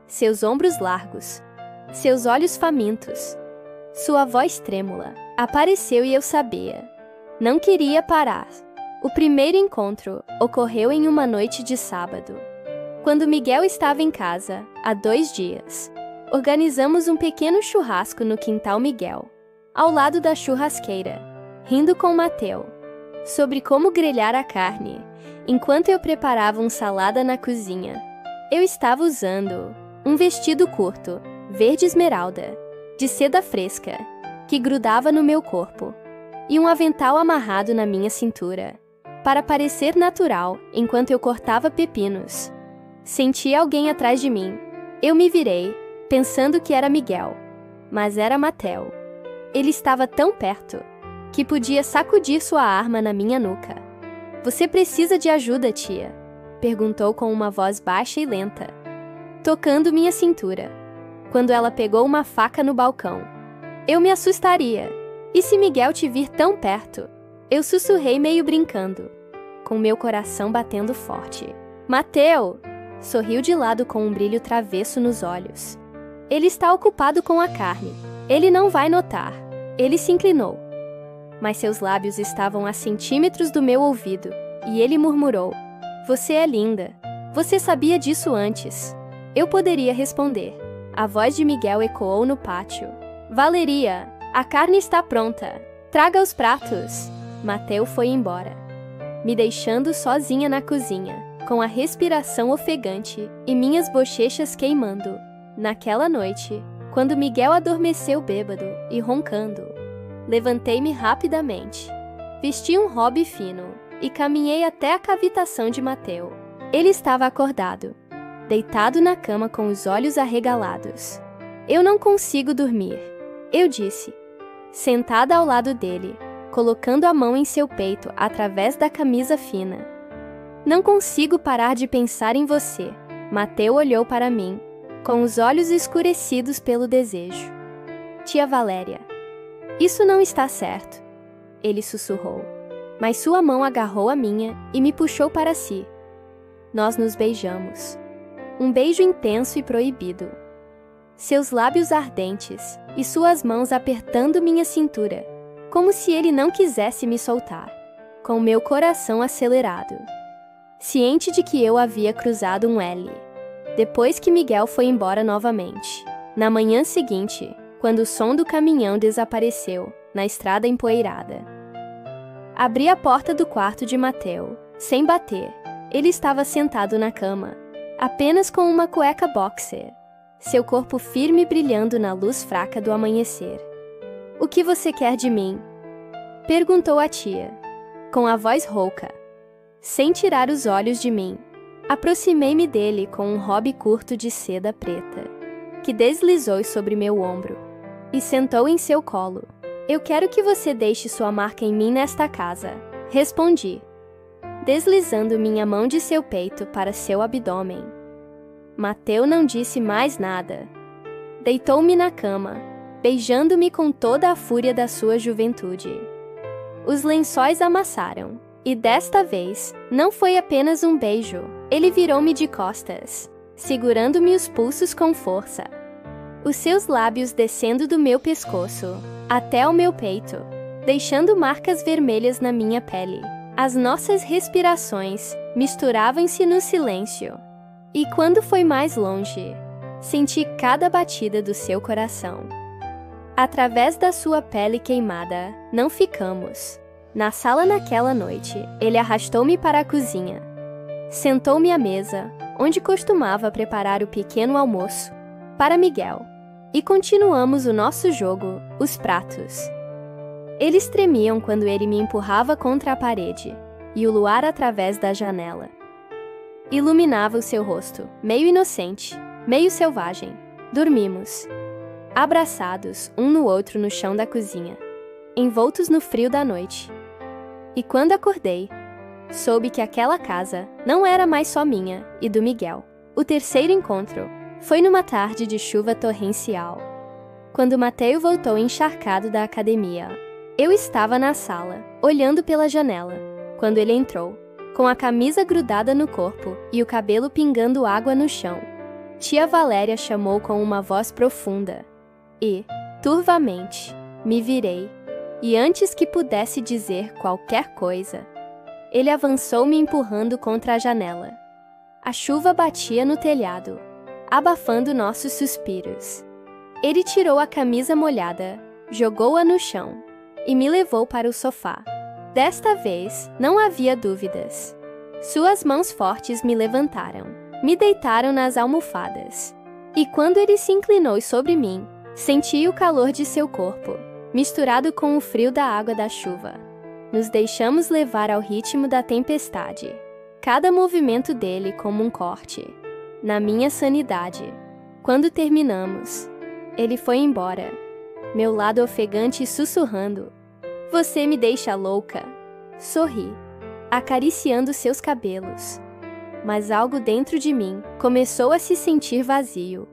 C: seus ombros largos, seus olhos famintos, sua voz trêmula, apareceu e eu sabia. Não queria parar. O primeiro encontro ocorreu em uma noite de sábado. Quando Miguel estava em casa, há 2 dias, organizamos um pequeno churrasco no quintal Miguel, ao lado da churrasqueira, rindo com Mateo sobre como grelhar a carne, enquanto eu preparava uma salada na cozinha. Eu estava usando um vestido curto, verde esmeralda, de seda fresca, que grudava no meu corpo, e um avental amarrado na minha cintura, para parecer natural enquanto eu cortava pepinos. Senti alguém atrás de mim. Eu me virei, pensando que era Miguel, mas era Mateo. Ele estava tão perto que podia sacudir sua arma na minha nuca. Você precisa de ajuda, tia? Perguntou com uma voz baixa e lenta, tocando minha cintura, quando ela pegou uma faca no balcão. Eu me assustaria. E se Miguel te vir tão perto? Eu sussurrei meio brincando, com meu coração batendo forte. Mateo! Sorriu de lado com um brilho travesso nos olhos. Ele está ocupado com a carne. Ele não vai notar. Ele se inclinou. Mas seus lábios estavam a centímetros do meu ouvido, e ele murmurou: Você é linda. Você sabia disso antes. Eu poderia responder. A voz de Miguel ecoou no pátio. Valeria, a carne está pronta. Traga os pratos. Mateo foi embora, me deixando sozinha na cozinha, com a respiração ofegante e minhas bochechas queimando. Naquela noite, quando Miguel adormeceu bêbado e roncando, levantei-me rapidamente, vesti um hobby fino e caminhei até a cavitação de Mateo. Ele estava acordado, deitado na cama com os olhos arregalados. Eu não consigo dormir, eu disse, sentada ao lado dele, colocando a mão em seu peito através da camisa fina. Não consigo parar de pensar em você. Mateo olhou para mim, com os olhos escurecidos pelo desejo. Tia Valéria, isso não está certo, ele sussurrou, mas sua mão agarrou a minha e me puxou para si. Nós nos beijamos. Um beijo intenso e proibido. Seus lábios ardentes e suas mãos apertando minha cintura, como se ele não quisesse me soltar, com meu coração acelerado, ciente de que eu havia cruzado um L. Depois que Miguel foi embora novamente, na manhã seguinte, quando o som do caminhão desapareceu na estrada empoeirada. Abri a porta do quarto de Mateo, sem bater. Ele estava sentado na cama, apenas com uma cueca boxer, seu corpo firme brilhando na luz fraca do amanhecer. O que você quer de mim? Perguntou a tia, com a voz rouca. Sem tirar os olhos de mim, aproximei-me dele com um hobby curto de seda preta, que deslizou sobre meu ombro, e sentou em seu colo. Eu quero que você deixe sua marca em mim nesta casa, respondi, deslizando minha mão de seu peito para seu abdômen. Mateu não disse mais nada. Deitou-me na cama, beijando-me com toda a fúria da sua juventude. Os lençóis amassaram, e desta vez não foi apenas um beijo. Ele virou-me de costas, segurando-me os pulsos com força. Os seus lábios descendo do meu pescoço até o meu peito, deixando marcas vermelhas na minha pele. As nossas respirações misturavam-se no silêncio. E quando foi mais longe, senti cada batida do seu coração. Através da sua pele queimada, não ficamos. Na sala naquela noite, ele arrastou-me para a cozinha. Sentou-me à mesa, onde costumava preparar o pequeno almoço, para Miguel. E continuamos o nosso jogo, os pratos. Eles tremiam quando ele me empurrava contra a parede, e o luar através da janela iluminava o seu rosto, meio inocente, meio selvagem. Dormimos, abraçados um no outro no chão da cozinha, envoltos no frio da noite. E quando acordei, soube que aquela casa não era mais só minha e do Miguel. O terceiro encontro foi numa tarde de chuva torrencial. Quando Mateu voltou encharcado da academia, eu estava na sala, olhando pela janela, quando ele entrou, com a camisa grudada no corpo e o cabelo pingando água no chão. Tia Valéria chamou com uma voz profunda. E, turvamente, me virei, e antes que pudesse dizer qualquer coisa, ele avançou me empurrando contra a janela. A chuva batia no telhado, abafando nossos suspiros. Ele tirou a camisa molhada, jogou-a no chão e me levou para o sofá. Desta vez, não havia dúvidas. Suas mãos fortes me levantaram, me deitaram nas almofadas. E quando ele se inclinou sobre mim, senti o calor de seu corpo, misturado com o frio da água da chuva. Nos deixamos levar ao ritmo da tempestade, cada movimento dele como um corte na minha sanidade. Quando terminamos, ele foi embora, meu lado ofegante sussurrando: "Você me deixa louca." Sorri, acariciando seus cabelos. Mas algo dentro de mim começou a se sentir vazio.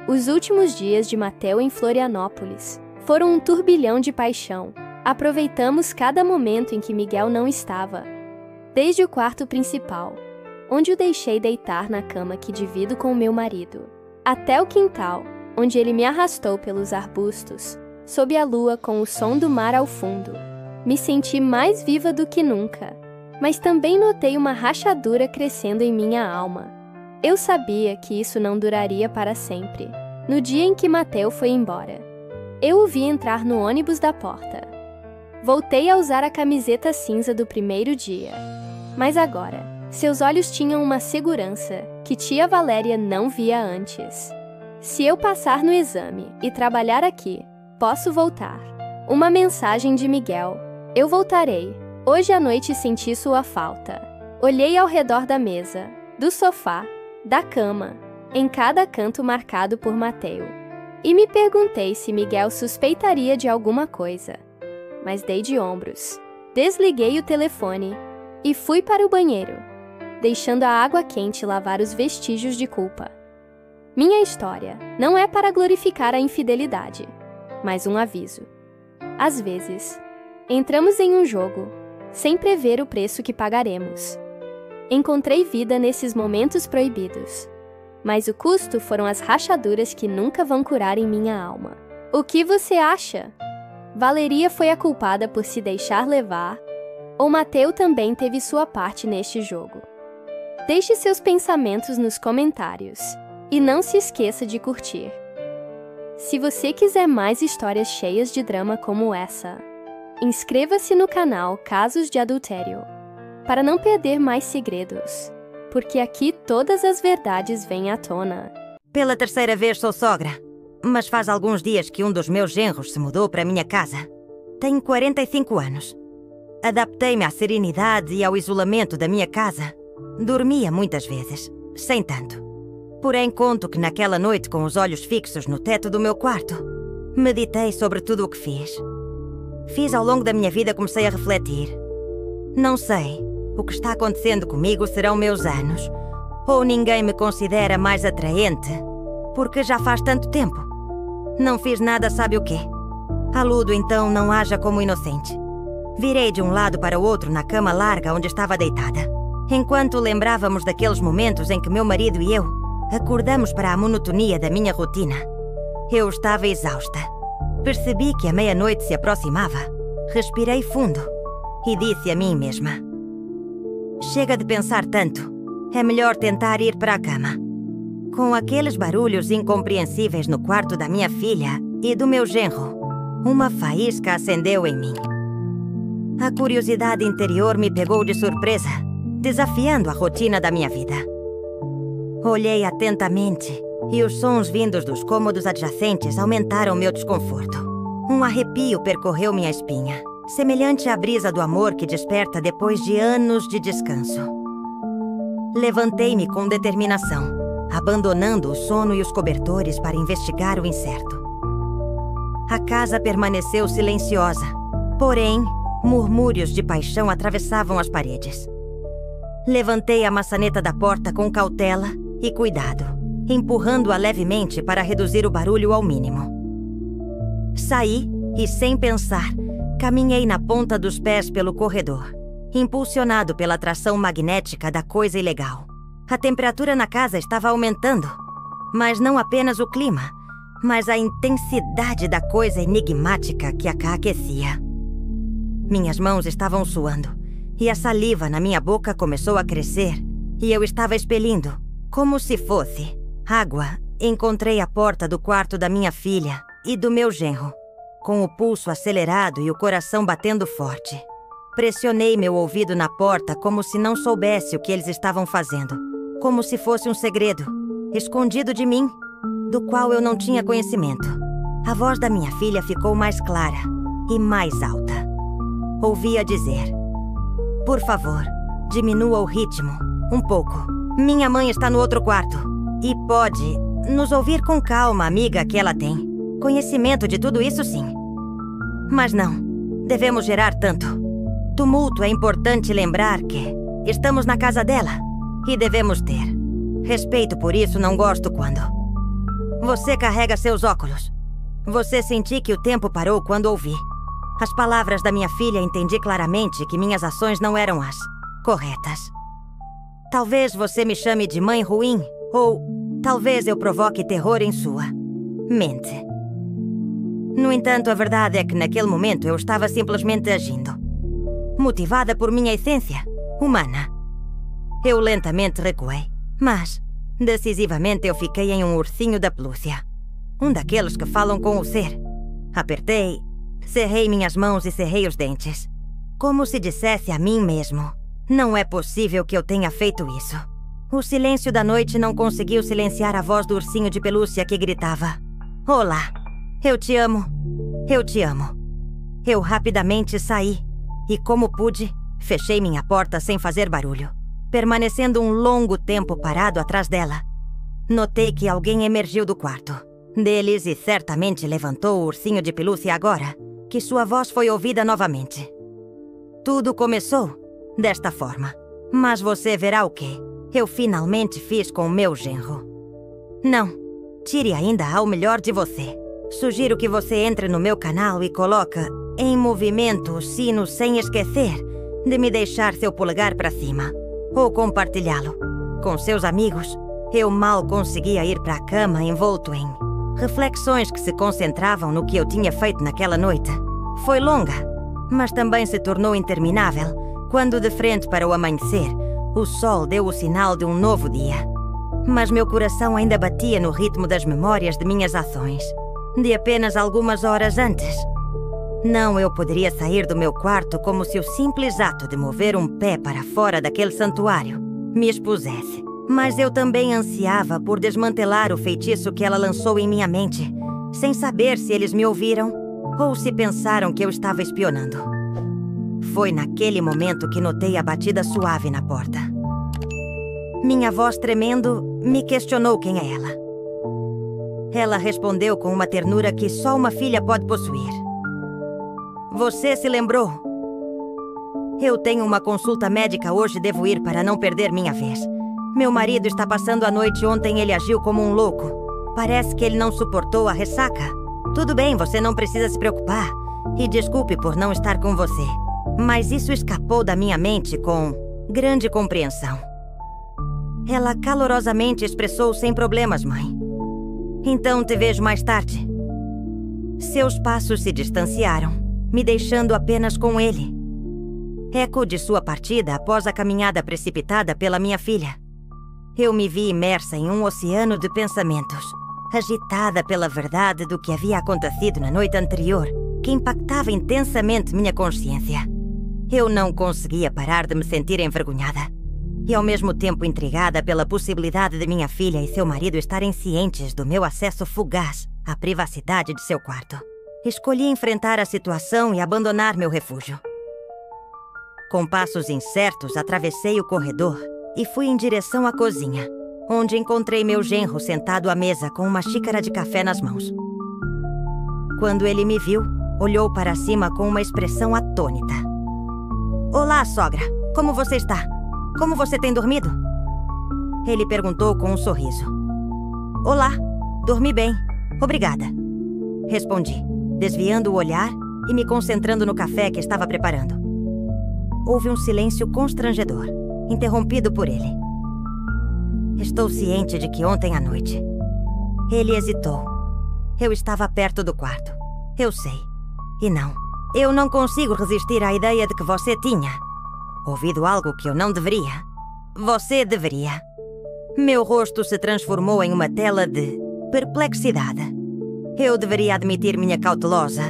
C: Os últimos dias de Mateu em Florianópolis foram um turbilhão de paixão. Aproveitamos cada momento em que Miguel não estava. Desde o quarto principal, onde o deixei deitar na cama que divido com o meu marido, até o quintal, onde ele me arrastou pelos arbustos, sob a lua com o som do mar ao fundo. Me senti mais viva do que nunca, mas também notei uma rachadura crescendo em minha alma. Eu sabia que isso não duraria para sempre. No dia em que Mateu foi embora, eu o vi entrar no ônibus da porta. Voltei a usar a camiseta cinza do primeiro dia, mas agora, seus olhos tinham uma segurança que tia Valéria não via antes. Se eu passar no exame e trabalhar aqui, posso voltar. Uma mensagem de Miguel. Eu voltarei. Hoje à noite senti sua falta. Olhei ao redor da mesa, do sofá, da cama, em cada canto marcado por Mateu. E me perguntei se Miguel suspeitaria de alguma coisa. Mas dei de ombros. Desliguei o telefone e fui para o banheiro, deixando a água quente lavar os vestígios de culpa. Minha história não é para glorificar a infidelidade, mas um aviso. Às vezes, entramos em um jogo sem prever o preço que pagaremos. Encontrei vida nesses momentos proibidos, mas o custo foram as rachaduras que nunca vão curar em minha alma. O que você acha? Valeria foi a culpada por se deixar levar, ou Mateu também teve sua parte neste jogo? Deixe seus pensamentos nos comentários e não se esqueça de curtir. Se você quiser mais histórias cheias de drama como essa, inscreva-se no canal Casos de Adultério, para não perder mais segredos, porque aqui todas as verdades vêm à tona.
D: Pela terceira vez sou sogra, mas faz alguns dias que um dos meus genros se mudou para a minha casa. Tenho 45 anos. Adaptei-me à serenidade e ao isolamento da minha casa. Dormia muitas vezes, sem tanto. Porém, conto que naquela noite, com os olhos fixos no teto do meu quarto, meditei sobre tudo o que fiz. fiz ao longo da minha vida, comecei a refletir. Não sei, o que está acontecendo comigo serão meus anos, ou ninguém me considera mais atraente, porque já faz tanto tempo. Não fiz nada, sabe o quê? Aludo, então, não haja como inocente. Virei de um lado para o outro na cama larga onde estava deitada, enquanto lembrávamos daqueles momentos em que meu marido e eu acordamos para a monotonia da minha rotina. Eu estava exausta. Percebi que a meia-noite se aproximava. Respirei fundo e disse a mim mesma: chega de pensar tanto. É melhor tentar ir para a cama. Com aqueles barulhos incompreensíveis no quarto da minha filha e do meu genro, uma faísca acendeu em mim. A curiosidade interior me pegou de surpresa, desafiando a rotina da minha vida. Olhei atentamente e os sons vindos dos cômodos adjacentes aumentaram meu desconforto. Um arrepio percorreu minha espinha, semelhante à brisa do amor que desperta depois de anos de descanso. Levantei-me com determinação, abandonando o sono e os cobertores para investigar o incerto. A casa permaneceu silenciosa, porém, murmúrios de paixão atravessavam as paredes. Levantei a maçaneta da porta com cautela e cuidado, empurrando-a levemente para reduzir o barulho ao mínimo. Saí e, sem pensar, caminhei na ponta dos pés pelo corredor, impulsionado pela atração magnética da coisa ilegal. A temperatura na casa estava aumentando, mas não apenas o clima, mas a intensidade da coisa enigmática que a cá aquecia. Minhas mãos estavam suando, e a saliva na minha boca começou a crescer, e eu estava expelindo, como se fosse água. Encontrei a porta do quarto da minha filha e do meu genro, com o pulso acelerado e o coração batendo forte. Pressionei meu ouvido na porta como se não soubesse o que eles estavam fazendo, como se fosse um segredo, escondido de mim, do qual eu não tinha conhecimento. A voz da minha filha ficou mais clara e mais alta. Ouvia dizer: por favor, diminua o ritmo, um pouco. Minha mãe está no outro quarto e pode nos ouvir com calma, amiga que ela tem. Conhecimento de tudo isso, sim. Mas não, devemos gerar tanto. Tumulto. É importante lembrar que estamos na casa dela e devemos ter respeito. Por isso não gosto quando você carrega seus óculos. Você senti que o tempo parou quando ouvi as palavras da minha filha. Entendi claramente que minhas ações não eram as corretas. Talvez você me chame de mãe ruim, ou talvez eu provoque terror em sua mente. No entanto, a verdade é que naquele momento eu estava simplesmente agindo, motivada por minha essência humana. Eu lentamente recuei, mas decisivamente eu fiquei em um ursinho da pelúcia. Um daqueles que falam com o ser. Apertei, cerrei minhas mãos e cerrei os dentes, como se dissesse a mim mesmo: não é possível que eu tenha feito isso. O silêncio da noite não conseguiu silenciar a voz do ursinho de pelúcia que gritava: olá, eu te amo, eu te amo. Eu rapidamente saí e, como pude, fechei minha porta sem fazer barulho, permanecendo um longo tempo parado atrás dela. Notei que alguém emergiu do quarto deles e certamente levantou o ursinho de pelúcia agora que sua voz foi ouvida novamente. Tudo começou desta forma, mas você verá o que eu finalmente fiz com o meu genro. Não, tire ainda ao melhor de você. Sugiro que você entre no meu canal e coloque em movimento o sino sem esquecer de me deixar seu polegar para cima ou compartilhá-lo com seus amigos. Eu mal conseguia ir para a cama envolto em reflexões que se concentravam no que eu tinha feito naquela noite. Foi longa, mas também se tornou interminável quando, de frente para o amanhecer, o sol deu o sinal de um novo dia. Mas meu coração ainda batia no ritmo das memórias de minhas ações, de apenas algumas horas antes. Não, eu poderia sair do meu quarto como se o simples ato de mover um pé para fora daquele santuário me expusesse. Mas eu também ansiava por desmantelar o feitiço que ela lançou em minha mente, sem saber se eles me ouviram ou se pensaram que eu estava espionando. Foi naquele momento que notei a batida suave na porta. Minha voz tremendo me questionou quem é ela. Ela respondeu com uma ternura que só uma filha pode possuir: Você se lembrou? Eu tenho uma consulta médica hoje, devo ir para não perder minha vez. Meu marido está passando a noite. Ontem ele agiu como um louco. Parece que ele não suportou a ressaca. Tudo bem, você não precisa se preocupar. E desculpe por não estar com você. Mas isso escapou da minha mente com grande compreensão. Ela calorosamente expressou: sem problemas, mãe. Então te vejo mais tarde. Seus passos se distanciaram, me deixando apenas com ele. Eco de sua partida após a caminhada precipitada pela minha filha. Eu me vi imersa em um oceano de pensamentos, agitada pela verdade do que havia acontecido na noite anterior, que impactava intensamente minha consciência. Eu não conseguia parar de me sentir envergonhada e ao mesmo tempo intrigada pela possibilidade de minha filha e seu marido estarem cientes do meu acesso fugaz à privacidade de seu quarto. Escolhi enfrentar a situação e abandonar meu refúgio. Com passos incertos, atravessei o corredor e fui em direção à cozinha, onde encontrei meu genro sentado à mesa com uma xícara de café nas mãos. Quando ele me viu, olhou para cima com uma expressão atônita. Olá, sogra. Como você está? Como você tem dormido? Ele perguntou com um sorriso. Olá, dormi bem. Obrigada. Respondi, desviando o olhar e me concentrando no café que estava preparando. Houve um silêncio constrangedor, interrompido por ele. Estou ciente de que ontem à noite... Ele hesitou. Eu estava perto do quarto. Eu sei. E não, eu não consigo resistir à ideia de que você tinha ouvido algo que eu não deveria. Você deveria. Meu rosto se transformou em uma tela de perplexidade. Eu deveria admitir minha cautelosa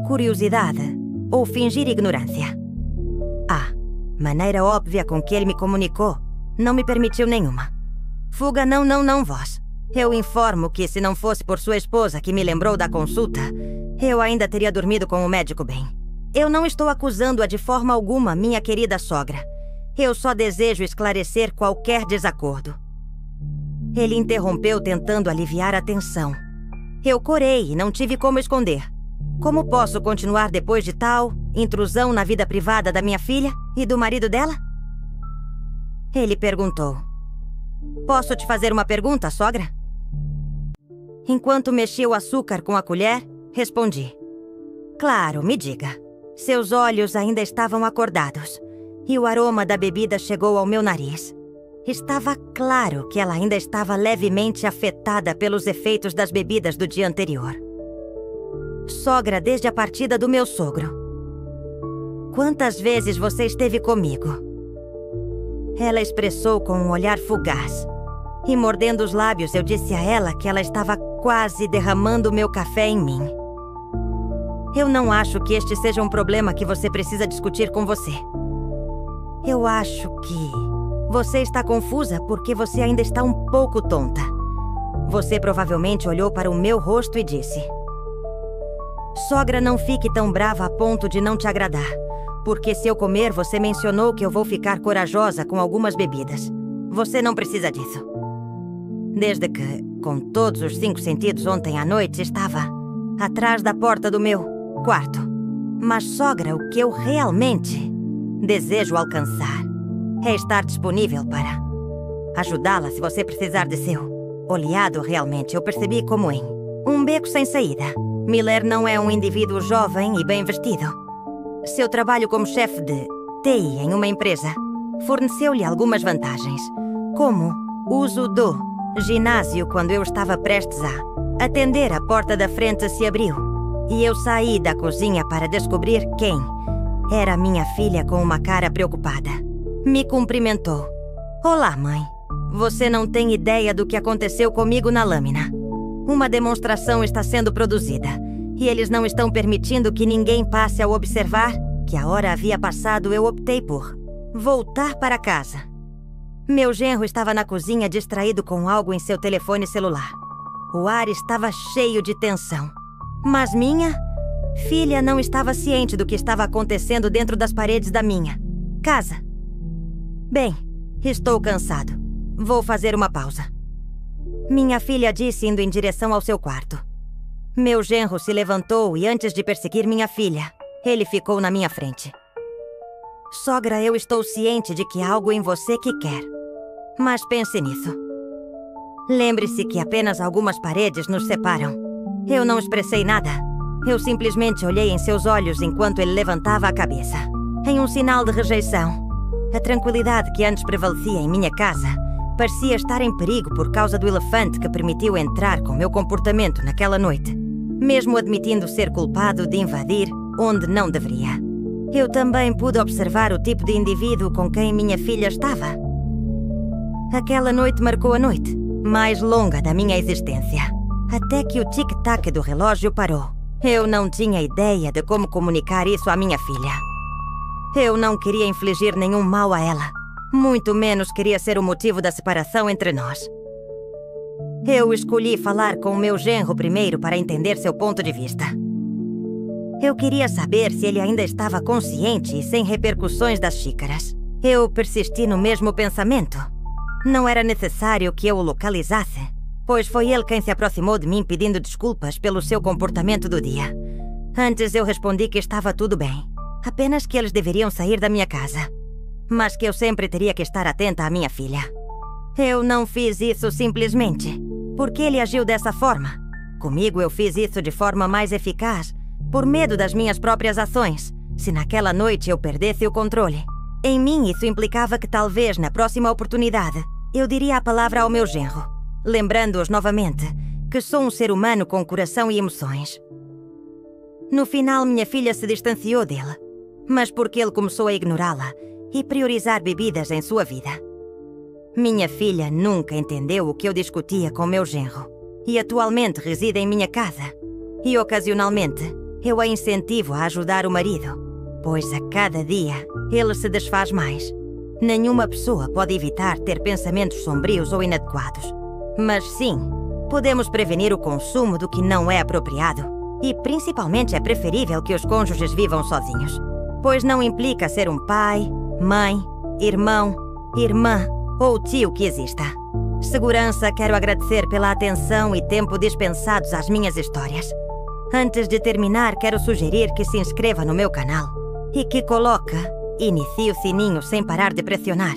D: curiosidade ou fingir ignorância. A maneira óbvia com que ele me comunicou não me permitiu nenhuma. Fuga não, vós. Eu informo que se não fosse por sua esposa que me lembrou da consulta, eu ainda teria dormido com o médico bem. Eu não estou acusando-a de forma alguma, minha querida sogra. Eu só desejo esclarecer qualquer desacordo. Ele interrompeu, tentando aliviar a tensão. Eu corei e não tive como esconder. Como posso continuar depois de tal intrusão na vida privada da minha filha e do marido dela? Ele perguntou. Posso te fazer uma pergunta, sogra? Enquanto mexia o açúcar com a colher, respondi. Claro, me diga. Seus olhos ainda estavam acordados e o aroma da bebida chegou ao meu nariz. Estava claro que ela ainda estava levemente afetada pelos efeitos das bebidas do dia anterior. Sogra, desde a partida do meu sogro. Quantas vezes você esteve comigo? Ela expressou com um olhar fugaz. E mordendo os lábios, eu disse a ela que ela estava quase derramando meu café em mim. Eu não acho que este seja um problema que você precisa discutir com você. Eu acho que você está confusa porque você ainda está um pouco tonta. Você provavelmente olhou para o meu rosto e disse: Sogra, não fique tão brava a ponto de não te agradar, porque se eu comer, você mencionou que eu vou ficar corajosa com algumas bebidas. Você não precisa disso. Desde que, com todos os 5 sentidos ontem à noite, estava atrás da porta do meu quarto. Mas, sogra, o que eu realmente desejo alcançar é estar disponível para ajudá-la se você precisar de seu oleado. Realmente, eu percebi como em um beco sem saída. Miller não é um indivíduo jovem e bem vestido. Seu trabalho como chefe de TI em uma empresa forneceu-lhe algumas vantagens, como o uso do ginásio. Quando eu estava prestes a atender, a porta da frente se abriu e eu saí da cozinha para descobrir quem era minha filha com uma cara preocupada. Me cumprimentou. Olá, mãe. Você não tem ideia do que aconteceu comigo na lâmina. Uma demonstração está sendo produzida e eles não estão permitindo que ninguém passe. Ao observar que a hora havia passado, eu optei por voltar para casa. Meu genro estava na cozinha distraído com algo em seu telefone celular. O ar estava cheio de tensão. Mas minha filha não estava ciente do que estava acontecendo dentro das paredes da minha casa. Bem, estou cansado. Vou fazer uma pausa. Minha filha disse, indo em direção ao seu quarto. Meu genro se levantou e, antes de perseguir minha filha, ele ficou na minha frente. Sogra, eu estou ciente de que há algo em você que quer. Mas pense nisso. Lembre-se que apenas algumas paredes nos separam. Eu não expressei nada. Eu simplesmente olhei em seus olhos enquanto ele levantava a cabeça, em um sinal de rejeição. A tranquilidade que antes prevalecia em minha casa parecia estar em perigo por causa do elefante que permitiu entrar com meu comportamento naquela noite, mesmo admitindo ser culpado de invadir onde não deveria. Eu também pude observar o tipo de indivíduo com quem minha filha estava. Aquela noite marcou a noite mais longa da minha existência, até que o tic-tac do relógio parou. Eu não tinha ideia de como comunicar isso à minha filha. Eu não queria infligir nenhum mal a ela, muito menos queria ser o motivo da separação entre nós. Eu escolhi falar com o meu genro primeiro para entender seu ponto de vista. Eu queria saber se ele ainda estava consciente e sem repercussões das xícaras. Eu persisti no mesmo pensamento. Não era necessário que eu o localizasse, pois foi ele quem se aproximou de mim pedindo desculpas pelo seu comportamento do dia. Antes eu respondi que estava tudo bem, apenas que eles deveriam sair da minha casa, mas que eu sempre teria que estar atenta à minha filha. Eu não fiz isso simplesmente porque ele agiu dessa forma. Comigo eu fiz isso de forma mais eficaz, por medo das minhas próprias ações, se naquela noite eu perdesse o controle. Em mim isso implicava que talvez na próxima oportunidade eu diria a palavra ao meu genro, lembrando-os novamente que sou um ser humano com coração e emoções. No final, minha filha se distanciou dele, mas porque ele começou a ignorá-la e priorizar bebidas em sua vida. Minha filha nunca entendeu o que eu discutia com meu genro e atualmente reside em minha casa. E ocasionalmente eu a incentivo a ajudar o marido, pois a cada dia ele se desfaz mais. Nenhuma pessoa pode evitar ter pensamentos sombrios ou inadequados. Mas sim, podemos prevenir o consumo do que não é apropriado. E principalmente é preferível que os cônjuges vivam sozinhos, pois não implica ser um pai, mãe, irmão, irmã ou tio que exista. Segurança, quero agradecer pela atenção e tempo dispensados às minhas histórias. Antes de terminar, quero sugerir que se inscreva no meu canal e que inicie o sininho sem parar de pressionar.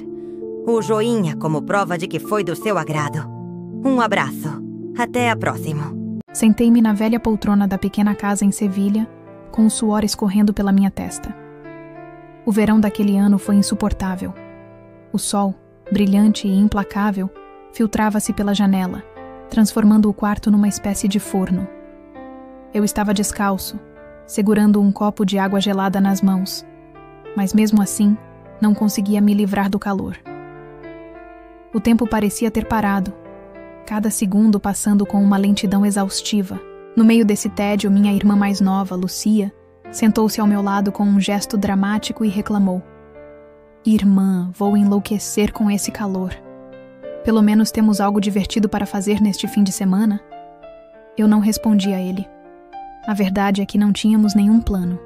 D: O joinha como prova de que foi do seu agrado. Um abraço. Até a próxima.
E: Sentei-me na velha poltrona da pequena casa em Sevilha, com o suor escorrendo pela minha testa. O verão daquele ano foi insuportável. O sol, brilhante e implacável, filtrava-se pela janela, transformando o quarto numa espécie de forno. Eu estava descalço, segurando um copo de água gelada nas mãos, mas mesmo assim, não conseguia me livrar do calor. O tempo parecia ter parado, cada segundo passando com uma lentidão exaustiva. No meio desse tédio, minha irmã mais nova, Lucia, sentou-se ao meu lado com um gesto dramático e reclamou: "Irmã, vou enlouquecer com esse calor. Pelo menos temos algo divertido para fazer neste fim de semana?" Eu não respondi a ele. A verdade é que não tínhamos nenhum plano.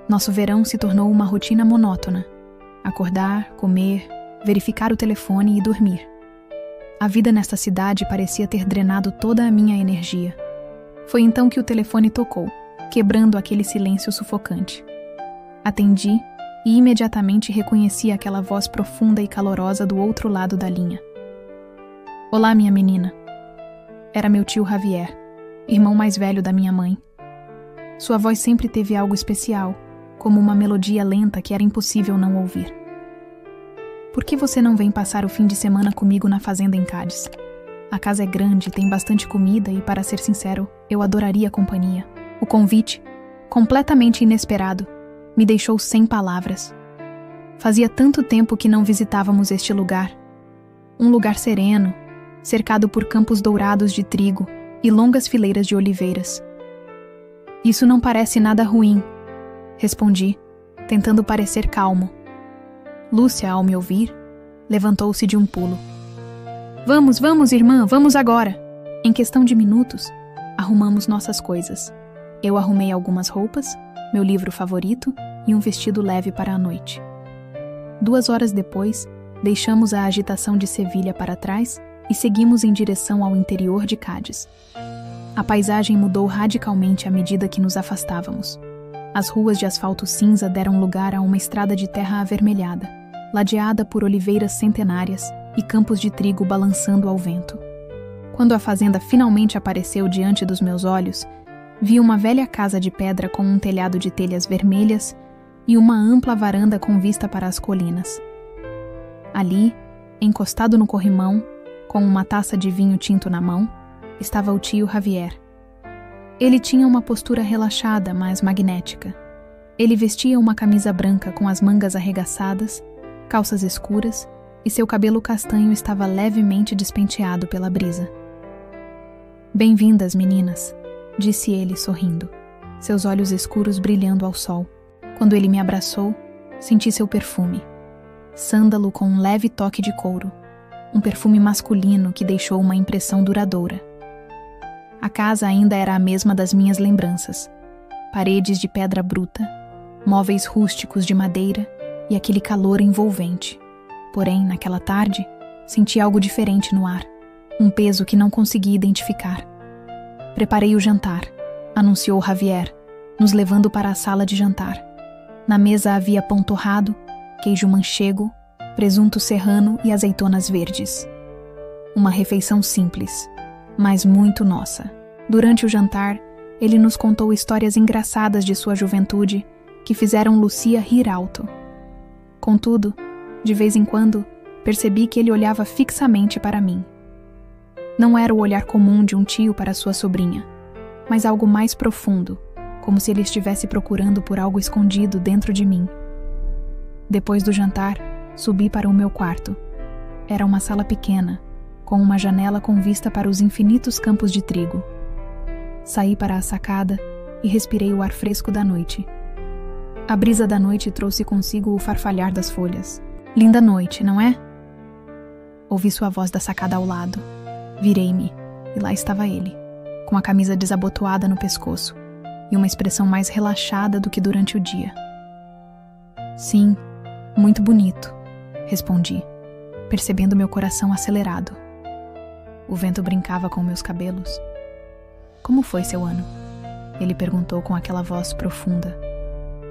E: Nosso verão se tornou uma rotina monótona: acordar, comer, verificar o telefone e dormir. A vida nesta cidade parecia ter drenado toda a minha energia. Foi então que o telefone tocou, quebrando aquele silêncio sufocante. Atendi e imediatamente reconheci aquela voz profunda e calorosa do outro lado da linha. "Olá, minha menina." Era meu tio Javier, irmão mais velho da minha mãe. Sua voz sempre teve algo especial, como uma melodia lenta que era impossível não ouvir. "Por que você não vem passar o fim de semana comigo na fazenda em Cádiz? A casa é grande, tem bastante comida e, para ser sincero, eu adoraria a companhia." O convite, completamente inesperado, me deixou sem palavras. Fazia tanto tempo que não visitávamos este lugar. Um lugar sereno, cercado por campos dourados de trigo e longas fileiras de oliveiras. "Isso não parece nada ruim", respondi, tentando parecer calmo. Lúcia, ao me ouvir, levantou-se de um pulo. Vamos, irmã, vamos agora!" Em questão de minutos, arrumamos nossas coisas. Eu arrumei algumas roupas, meu livro favorito e um vestido leve para a noite. 2 horas depois, deixamos a agitação de Sevilha para trás e seguimos em direção ao interior de Cádiz. A paisagem mudou radicalmente à medida que nos afastávamos. As ruas de asfalto cinza deram lugar a uma estrada de terra avermelhada, ladeada por oliveiras centenárias e campos de trigo balançando ao vento. Quando a fazenda finalmente apareceu diante dos meus olhos, vi uma velha casa de pedra com um telhado de telhas vermelhas e uma ampla varanda com vista para as colinas. Ali, encostado no corrimão, com uma taça de vinho tinto na mão, estava o tio Javier. Ele tinha uma postura relaxada, mas magnética. Ele vestia uma camisa branca com as mangas arregaçadas, calças escuras, e seu cabelo castanho estava levemente despenteado pela brisa. "Bem-vindas, meninas", disse ele, sorrindo, seus olhos escuros brilhando ao sol. Quando ele me abraçou, senti seu perfume. Sândalo com um leve toque de couro, um perfume masculino que deixou uma impressão duradoura. A casa ainda era a mesma das minhas lembranças. Paredes de pedra bruta, móveis rústicos de madeira e aquele calor envolvente. Porém, naquela tarde, senti algo diferente no ar, um peso que não consegui identificar. "Preparei o jantar", anunciou Javier, nos levando para a sala de jantar. Na mesa havia pão torrado, queijo manchego, presunto serrano e azeitonas verdes. Uma refeição simples, mas muito nossa. Durante o jantar, ele nos contou histórias engraçadas de sua juventude que fizeram Lucia rir alto. Contudo, de vez em quando, percebi que ele olhava fixamente para mim. Não era o olhar comum de um tio para sua sobrinha, mas algo mais profundo, como se ele estivesse procurando por algo escondido dentro de mim. Depois do jantar, subi para o meu quarto. Era uma sala pequena, com uma janela com vista para os infinitos campos de trigo. Saí para a sacada e respirei o ar fresco da noite. A brisa da noite trouxe consigo o farfalhar das folhas. "Linda noite, não é?" Ouvi sua voz da sacada ao lado. Virei-me, e lá estava ele, com a camisa desabotoada no pescoço e uma expressão mais relaxada do que durante o dia. "Sim, muito bonito", respondi, percebendo meu coração acelerado. O vento brincava com meus cabelos. "Como foi seu ano?" ele perguntou com aquela voz profunda,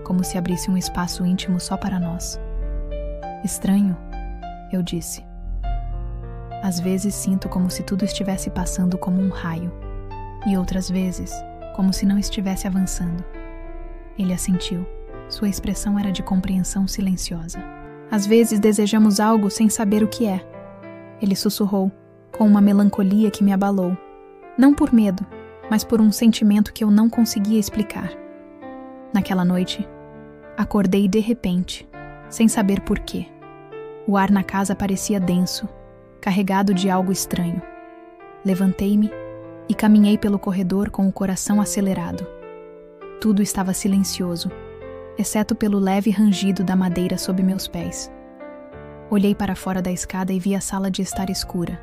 E: como se abrisse um espaço íntimo só para nós. "Estranho", eu disse. "Às vezes sinto como se tudo estivesse passando como um raio, e outras vezes, como se não estivesse avançando." Ele assentiu. Sua expressão era de compreensão silenciosa. "Às vezes desejamos algo sem saber o que é", ele sussurrou, com uma melancolia que me abalou. Não por medo, mas por um sentimento que eu não conseguia explicar. Naquela noite, acordei de repente, sem saber por quê. O ar na casa parecia denso, carregado de algo estranho. Levantei-me e caminhei pelo corredor com o coração acelerado. Tudo estava silencioso, exceto pelo leve rangido da madeira sob meus pés. Olhei para fora da escada e vi a sala de estar escura.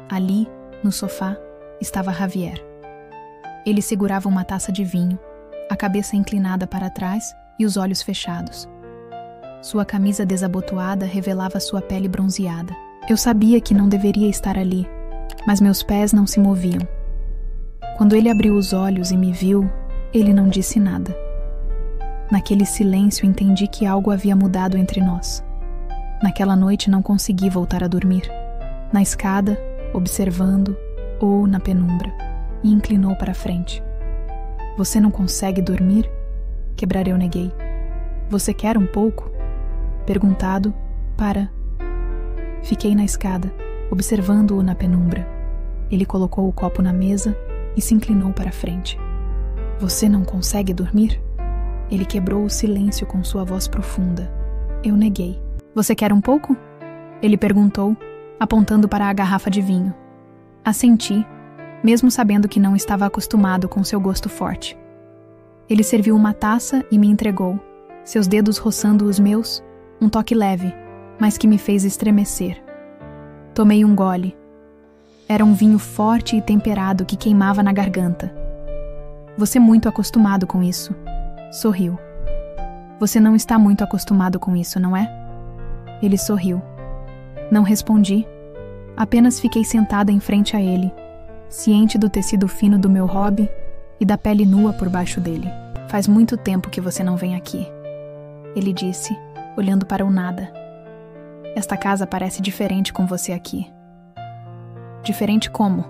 E: Ali, no sofá, estava Javier. Ele segurava uma taça de vinho, a cabeça inclinada para trás e os olhos fechados. Sua camisa desabotoada revelava sua pele bronzeada. Eu sabia que não deveria estar ali, mas meus pés não se moviam. Quando ele abriu os olhos e me viu, ele não disse nada. Naquele silêncio entendi que algo havia mudado entre nós. Naquela noite não consegui voltar a dormir. Na escada, observando, ou na penumbra, e inclinou para a frente. "Você não consegue dormir?" Quebrar eu neguei. "Você quer um pouco?" Perguntado, Fiquei na escada, observando-o na penumbra. Ele colocou o copo na mesa e se inclinou para a frente. "Você não consegue dormir?" Ele quebrou o silêncio com sua voz profunda. Eu neguei. "Você quer um pouco?" Ele perguntou, apontando para a garrafa de vinho. Assenti, mesmo sabendo que não estava acostumado com seu gosto forte. Ele serviu uma taça e me entregou, seus dedos roçando os meus, um toque leve, mas que me fez estremecer. Tomei um gole. Era um vinho forte e temperado que queimava na garganta. "Você é muito acostumado com isso", sorriu. "Você não está muito acostumado com isso, não é?" Ele sorriu. Não respondi, apenas fiquei sentada em frente a ele, ciente do tecido fino do meu hobby e da pele nua por baixo dele. Faz muito tempo que você não vem aqui, ele disse, olhando para o nada. Esta casa parece diferente com você aqui. Diferente como?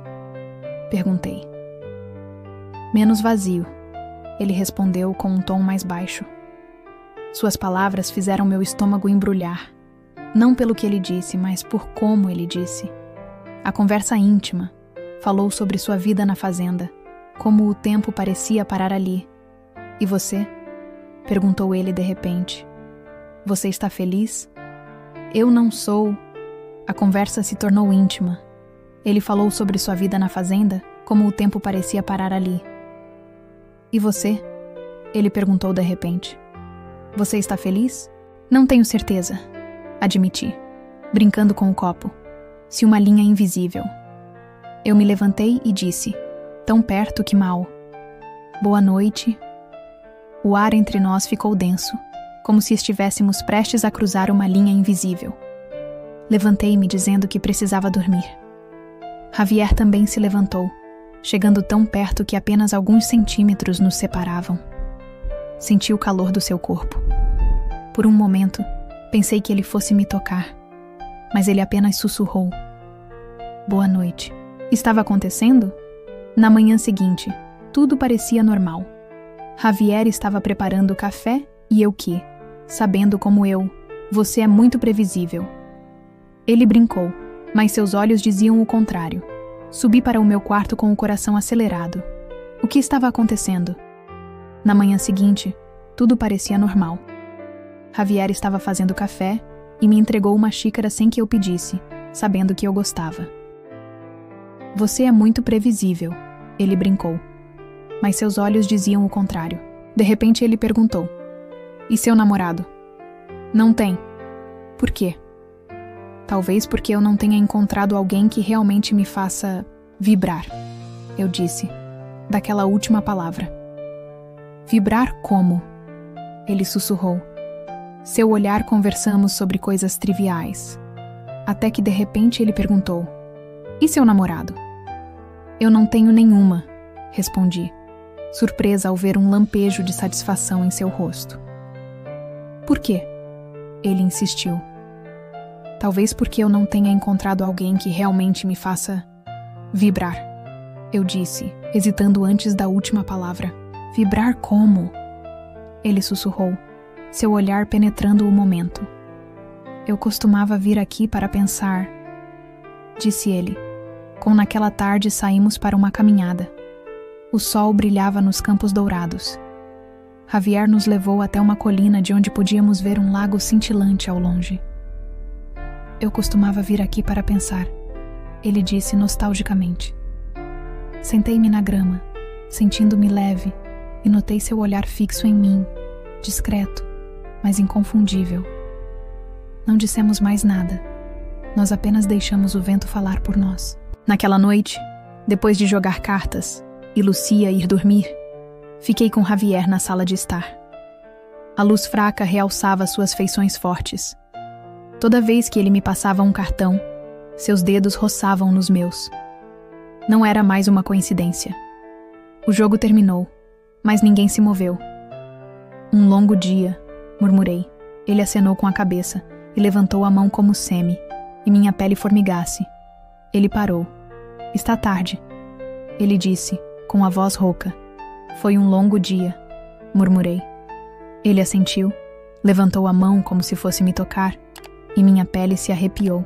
E: Perguntei. Menos vazio, ele respondeu com um tom mais baixo. Suas palavras fizeram meu estômago embrulhar. Não pelo que ele disse, mas por como ele disse. A conversa íntima falou sobre sua vida na fazenda, como o tempo parecia parar ali. E você? Perguntou ele de repente. Você está feliz? Eu não sou. A conversa se tornou íntima. Ele falou sobre sua vida na fazenda, como o tempo parecia parar ali. E você? Ele perguntou de repente. Você está feliz? Não tenho certeza, admiti, brincando com o copo. Se uma linha invisível. Eu me levantei e disse, tão perto que mal. Boa noite. O ar entre nós ficou denso, como se estivéssemos prestes a cruzar uma linha invisível. Levantei-me dizendo que precisava dormir. Javier também se levantou, chegando tão perto que apenas alguns centímetros nos separavam. Senti o calor do seu corpo. Por um momento, pensei que ele fosse me tocar, mas ele apenas sussurrou. Boa noite. Estava acontecendo? Na manhã seguinte, tudo parecia normal. Javier estava preparando o café e eu que, sabendo como eu, você é muito previsível. Ele brincou, mas seus olhos diziam o contrário. Subi para o meu quarto com o coração acelerado. O que estava acontecendo? Na manhã seguinte, tudo parecia normal. Javier estava fazendo café e me entregou uma xícara sem que eu pedisse, sabendo que eu gostava. Você é muito previsível, ele brincou. Mas seus olhos diziam o contrário. De repente ele perguntou. E seu namorado? Não tem. Por quê? Talvez porque eu não tenha encontrado alguém que realmente me faça vibrar, eu disse, daquela última palavra. Vibrar como? Ele sussurrou. Seu olhar conversamos sobre coisas triviais. Até que de repente ele perguntou. E seu namorado? Eu não tenho nenhuma, respondi, surpresa ao ver um lampejo de satisfação em seu rosto. Por quê? Ele insistiu. Talvez porque eu não tenha encontrado alguém que realmente me faça vibrar, eu disse, hesitando antes da última palavra. Vibrar como? Ele sussurrou, seu olhar penetrando o momento. Eu costumava vir aqui para pensar, disse ele. Como naquela tarde saímos para uma caminhada. O sol brilhava nos campos dourados. Javier nos levou até uma colina de onde podíamos ver um lago cintilante ao longe. Eu costumava vir aqui para pensar, ele disse nostalgicamente. Sentei-me na grama, sentindo-me leve, e notei seu olhar fixo em mim, discreto, mas inconfundível. Não dissemos mais nada. Nós apenas deixamos o vento falar por nós. Naquela noite, depois de jogar cartas e Lucia ir dormir, fiquei com Javier na sala de estar. A luz fraca realçava suas feições fortes. Toda vez que ele me passava um cartão, seus dedos roçavam nos meus. Não era mais uma coincidência. O jogo terminou, mas ninguém se moveu. Um longo dia, murmurei. Ele acenou com a cabeça e levantou a mão como seme, e minha pele formigasse. Ele parou. Está tarde, ele disse, com a voz rouca. Foi um longo dia, murmurei. Ele assentiu, levantou a mão como se fosse me tocar, e minha pele se arrepiou.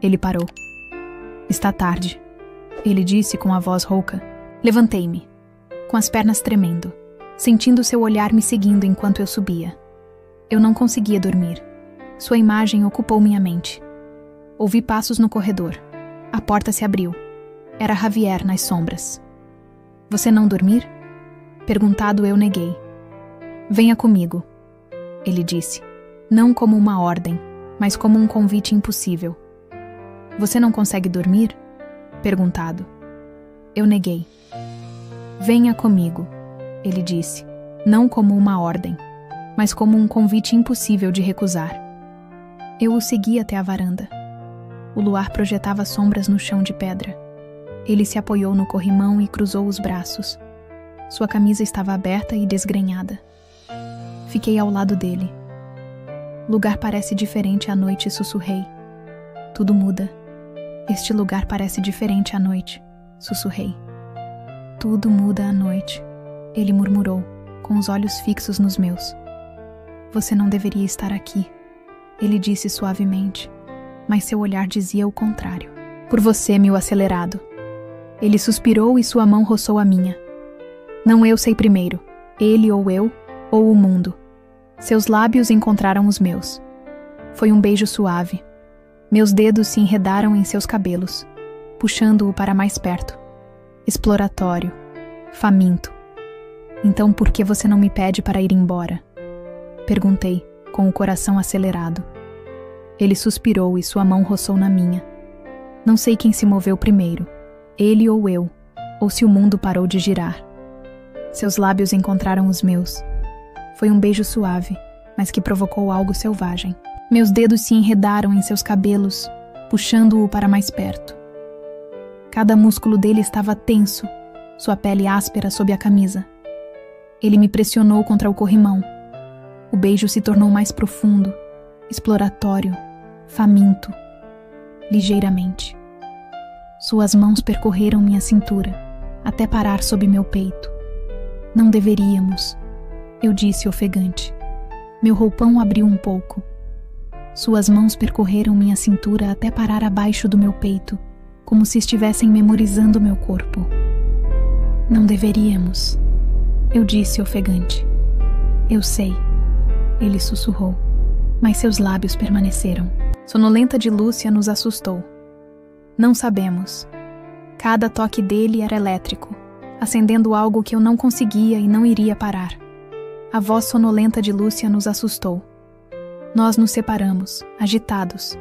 E: Ele parou. Está tarde, ele disse com a voz rouca. Levantei-me, com as pernas tremendo, sentindo seu olhar me seguindo enquanto eu subia. Eu não conseguia dormir. Sua imagem ocupou minha mente. Ouvi passos no corredor. A porta se abriu. Era Javier nas sombras. Você não dormir? Perguntado, eu neguei. Venha comigo, ele disse, não como uma ordem, mas como um convite impossível. Você não consegue dormir? Perguntado. Eu neguei. Venha comigo, ele disse, não como uma ordem, mas como um convite impossível de recusar. Eu o segui até a varanda. O luar projetava sombras no chão de pedra. Ele se apoiou no corrimão e cruzou os braços. Sua camisa estava aberta e desgrenhada. Fiquei ao lado dele. Lugar parece diferente à noite, sussurrei. Tudo muda. Este lugar parece diferente à noite, sussurrei. Tudo muda à noite, ele murmurou, com os olhos fixos nos meus. Você não deveria estar aqui, ele disse suavemente, mas seu olhar dizia o contrário. Por você, meu acelerado. Ele suspirou e sua mão roçou a minha. Não eu sei primeiro, ele ou eu, ou o mundo. Seus lábios encontraram os meus. Foi um beijo suave. Meus dedos se enredaram em seus cabelos, puxando-o para mais perto. Exploratório, faminto. Então por que você não me pede para ir embora? Perguntei, com o coração acelerado. Ele suspirou e sua mão roçou na minha. Não sei quem se moveu primeiro, ele ou eu, ou se o mundo parou de girar. Seus lábios encontraram os meus. Foi um beijo suave, mas que provocou algo selvagem. Meus dedos se enredaram em seus cabelos, puxando-o para mais perto. Cada músculo dele estava tenso, sua pele áspera sob a camisa. Ele me pressionou contra o corrimão. O beijo se tornou mais profundo, exploratório, faminto, ligeiramente. Suas mãos percorreram minha cintura, até parar sob meu peito. Não deveríamos, eu disse ofegante. Meu roupão abriu um pouco. Suas mãos percorreram minha cintura até parar abaixo do meu peito, como se estivessem memorizando meu corpo. Não deveríamos, eu disse ofegante. Eu sei, ele sussurrou, mas seus lábios permaneceram. Sonolenta de Lúcia nos assustou. Não sabemos. Cada toque dele era elétrico, acendendo algo que eu não conseguia e não iria parar. A voz sonolenta de Lúcia nos assustou. Nós nos separamos, agitados.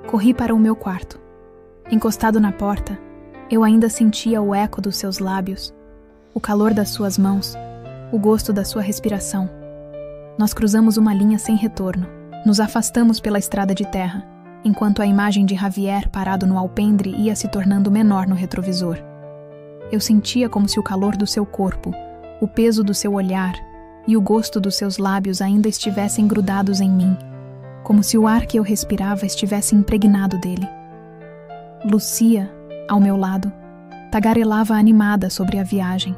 E: Corri para o meu quarto. Encostado na porta, eu ainda sentia o eco dos seus lábios, o calor das suas mãos, o gosto da sua respiração. Nós cruzamos uma linha sem retorno. Nos afastamos pela estrada de terra, enquanto a imagem de Javier parado no alpendre ia se tornando menor no retrovisor. Eu sentia como se o calor do seu corpo, o peso do seu olhar e o gosto dos seus lábios ainda estivessem grudados em mim, como se o ar que eu respirava estivesse impregnado dele. Lúcia, ao meu lado, tagarelava animada sobre a viagem,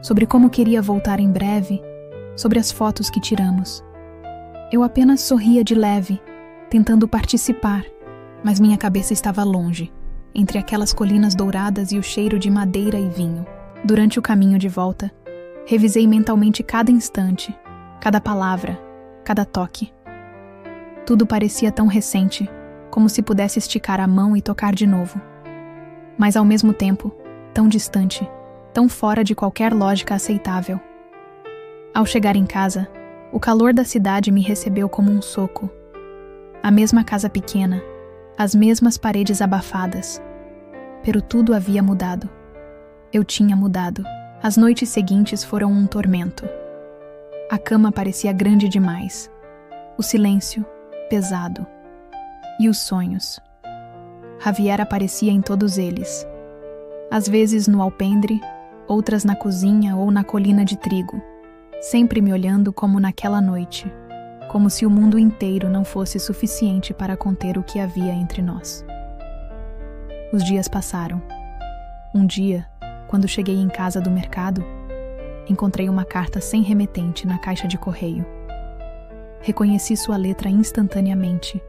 E: sobre como queria voltar em breve, sobre as fotos que tiramos. Eu apenas sorria de leve, tentando participar, mas minha cabeça estava longe, entre aquelas colinas douradas e o cheiro de madeira e vinho. Durante o caminho de volta, revisei mentalmente cada instante, cada palavra, cada toque. Tudo parecia tão recente, como se pudesse esticar a mão e tocar de novo. Mas ao mesmo tempo, tão distante, tão fora de qualquer lógica aceitável. Ao chegar em casa, o calor da cidade me recebeu como um soco. A mesma casa pequena, as mesmas paredes abafadas. Pero tudo havia mudado. Eu tinha mudado. As noites seguintes foram um tormento. A cama parecia grande demais. O silêncio, pesado. E os sonhos. Javier aparecia em todos eles. Às vezes no alpendre, outras na cozinha ou na colina de trigo, sempre me olhando como naquela noite, como se o mundo inteiro não fosse suficiente para conter o que havia entre nós. Os dias passaram. Um dia, quando cheguei em casa do mercado, encontrei uma carta sem remetente na caixa de correio. Reconheci sua letra instantaneamente,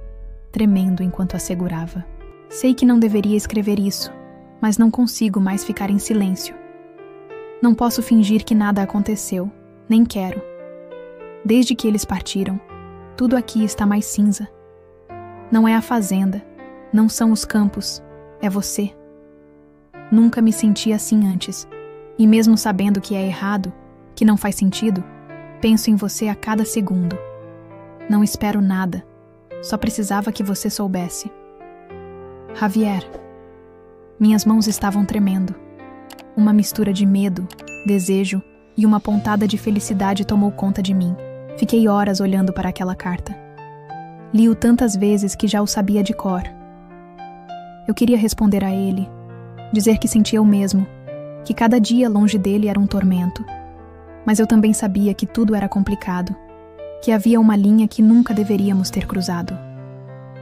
E: tremendo enquanto a segurava. Sei que não deveria escrever isso, mas não consigo mais ficar em silêncio. Não posso fingir que nada aconteceu, nem quero. Desde que eles partiram, tudo aqui está mais cinza. Não é a fazenda, não são os campos, é você. Nunca me senti assim antes, e mesmo sabendo que é errado, que não faz sentido, penso em você a cada segundo. Não espero nada, só precisava que você soubesse. Javier. Minhas mãos estavam tremendo. Uma mistura de medo, desejo e uma pontada de felicidade tomou conta de mim. Fiquei horas olhando para aquela carta. Li-o tantas vezes que já o sabia de cor. Eu queria responder a ele, dizer que sentia o mesmo, que cada dia longe dele era um tormento. Mas eu também sabia que tudo era complicado, que havia uma linha que nunca deveríamos ter cruzado.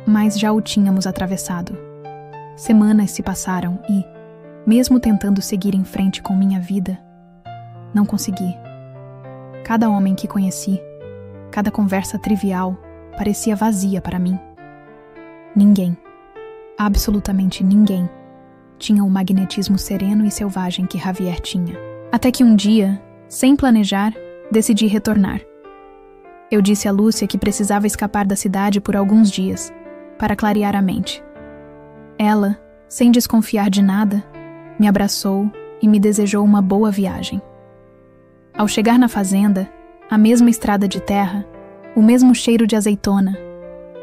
E: Mas já o tínhamos atravessado. Semanas se passaram e, mesmo tentando seguir em frente com minha vida, não consegui. Cada homem que conheci, cada conversa trivial, parecia vazia para mim. Ninguém, absolutamente ninguém, tinha o magnetismo sereno e selvagem que Javier tinha. Até que um dia, sem planejar, decidi retornar. Eu disse a Lúcia que precisava escapar da cidade por alguns dias, para clarear a mente. Ela, sem desconfiar de nada, me abraçou e me desejou uma boa viagem. Ao chegar na fazenda, a mesma estrada de terra, o mesmo cheiro de azeitona,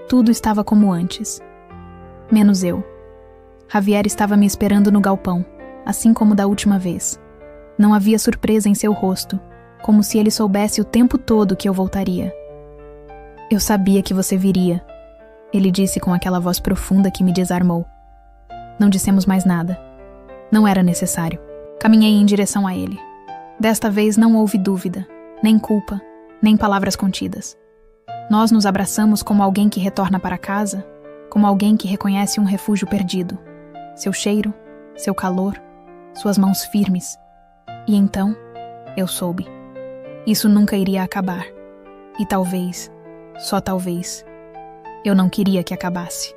E: tudo estava como antes. Menos eu. Javier estava me esperando no galpão, assim como da última vez. Não havia surpresa em seu rosto, como se ele soubesse o tempo todo que eu voltaria. Eu sabia que você viria, ele disse com aquela voz profunda que me desarmou. Não dissemos mais nada. Não era necessário. Caminhei em direção a ele. Desta vez não houve dúvida, nem culpa, nem palavras contidas. Nós nos abraçamos como alguém que retorna para casa, como alguém que reconhece um refúgio perdido. Seu cheiro, seu calor, suas mãos firmes. E então, eu soube. Isso nunca iria acabar. E talvez, só talvez, eu não queria que acabasse.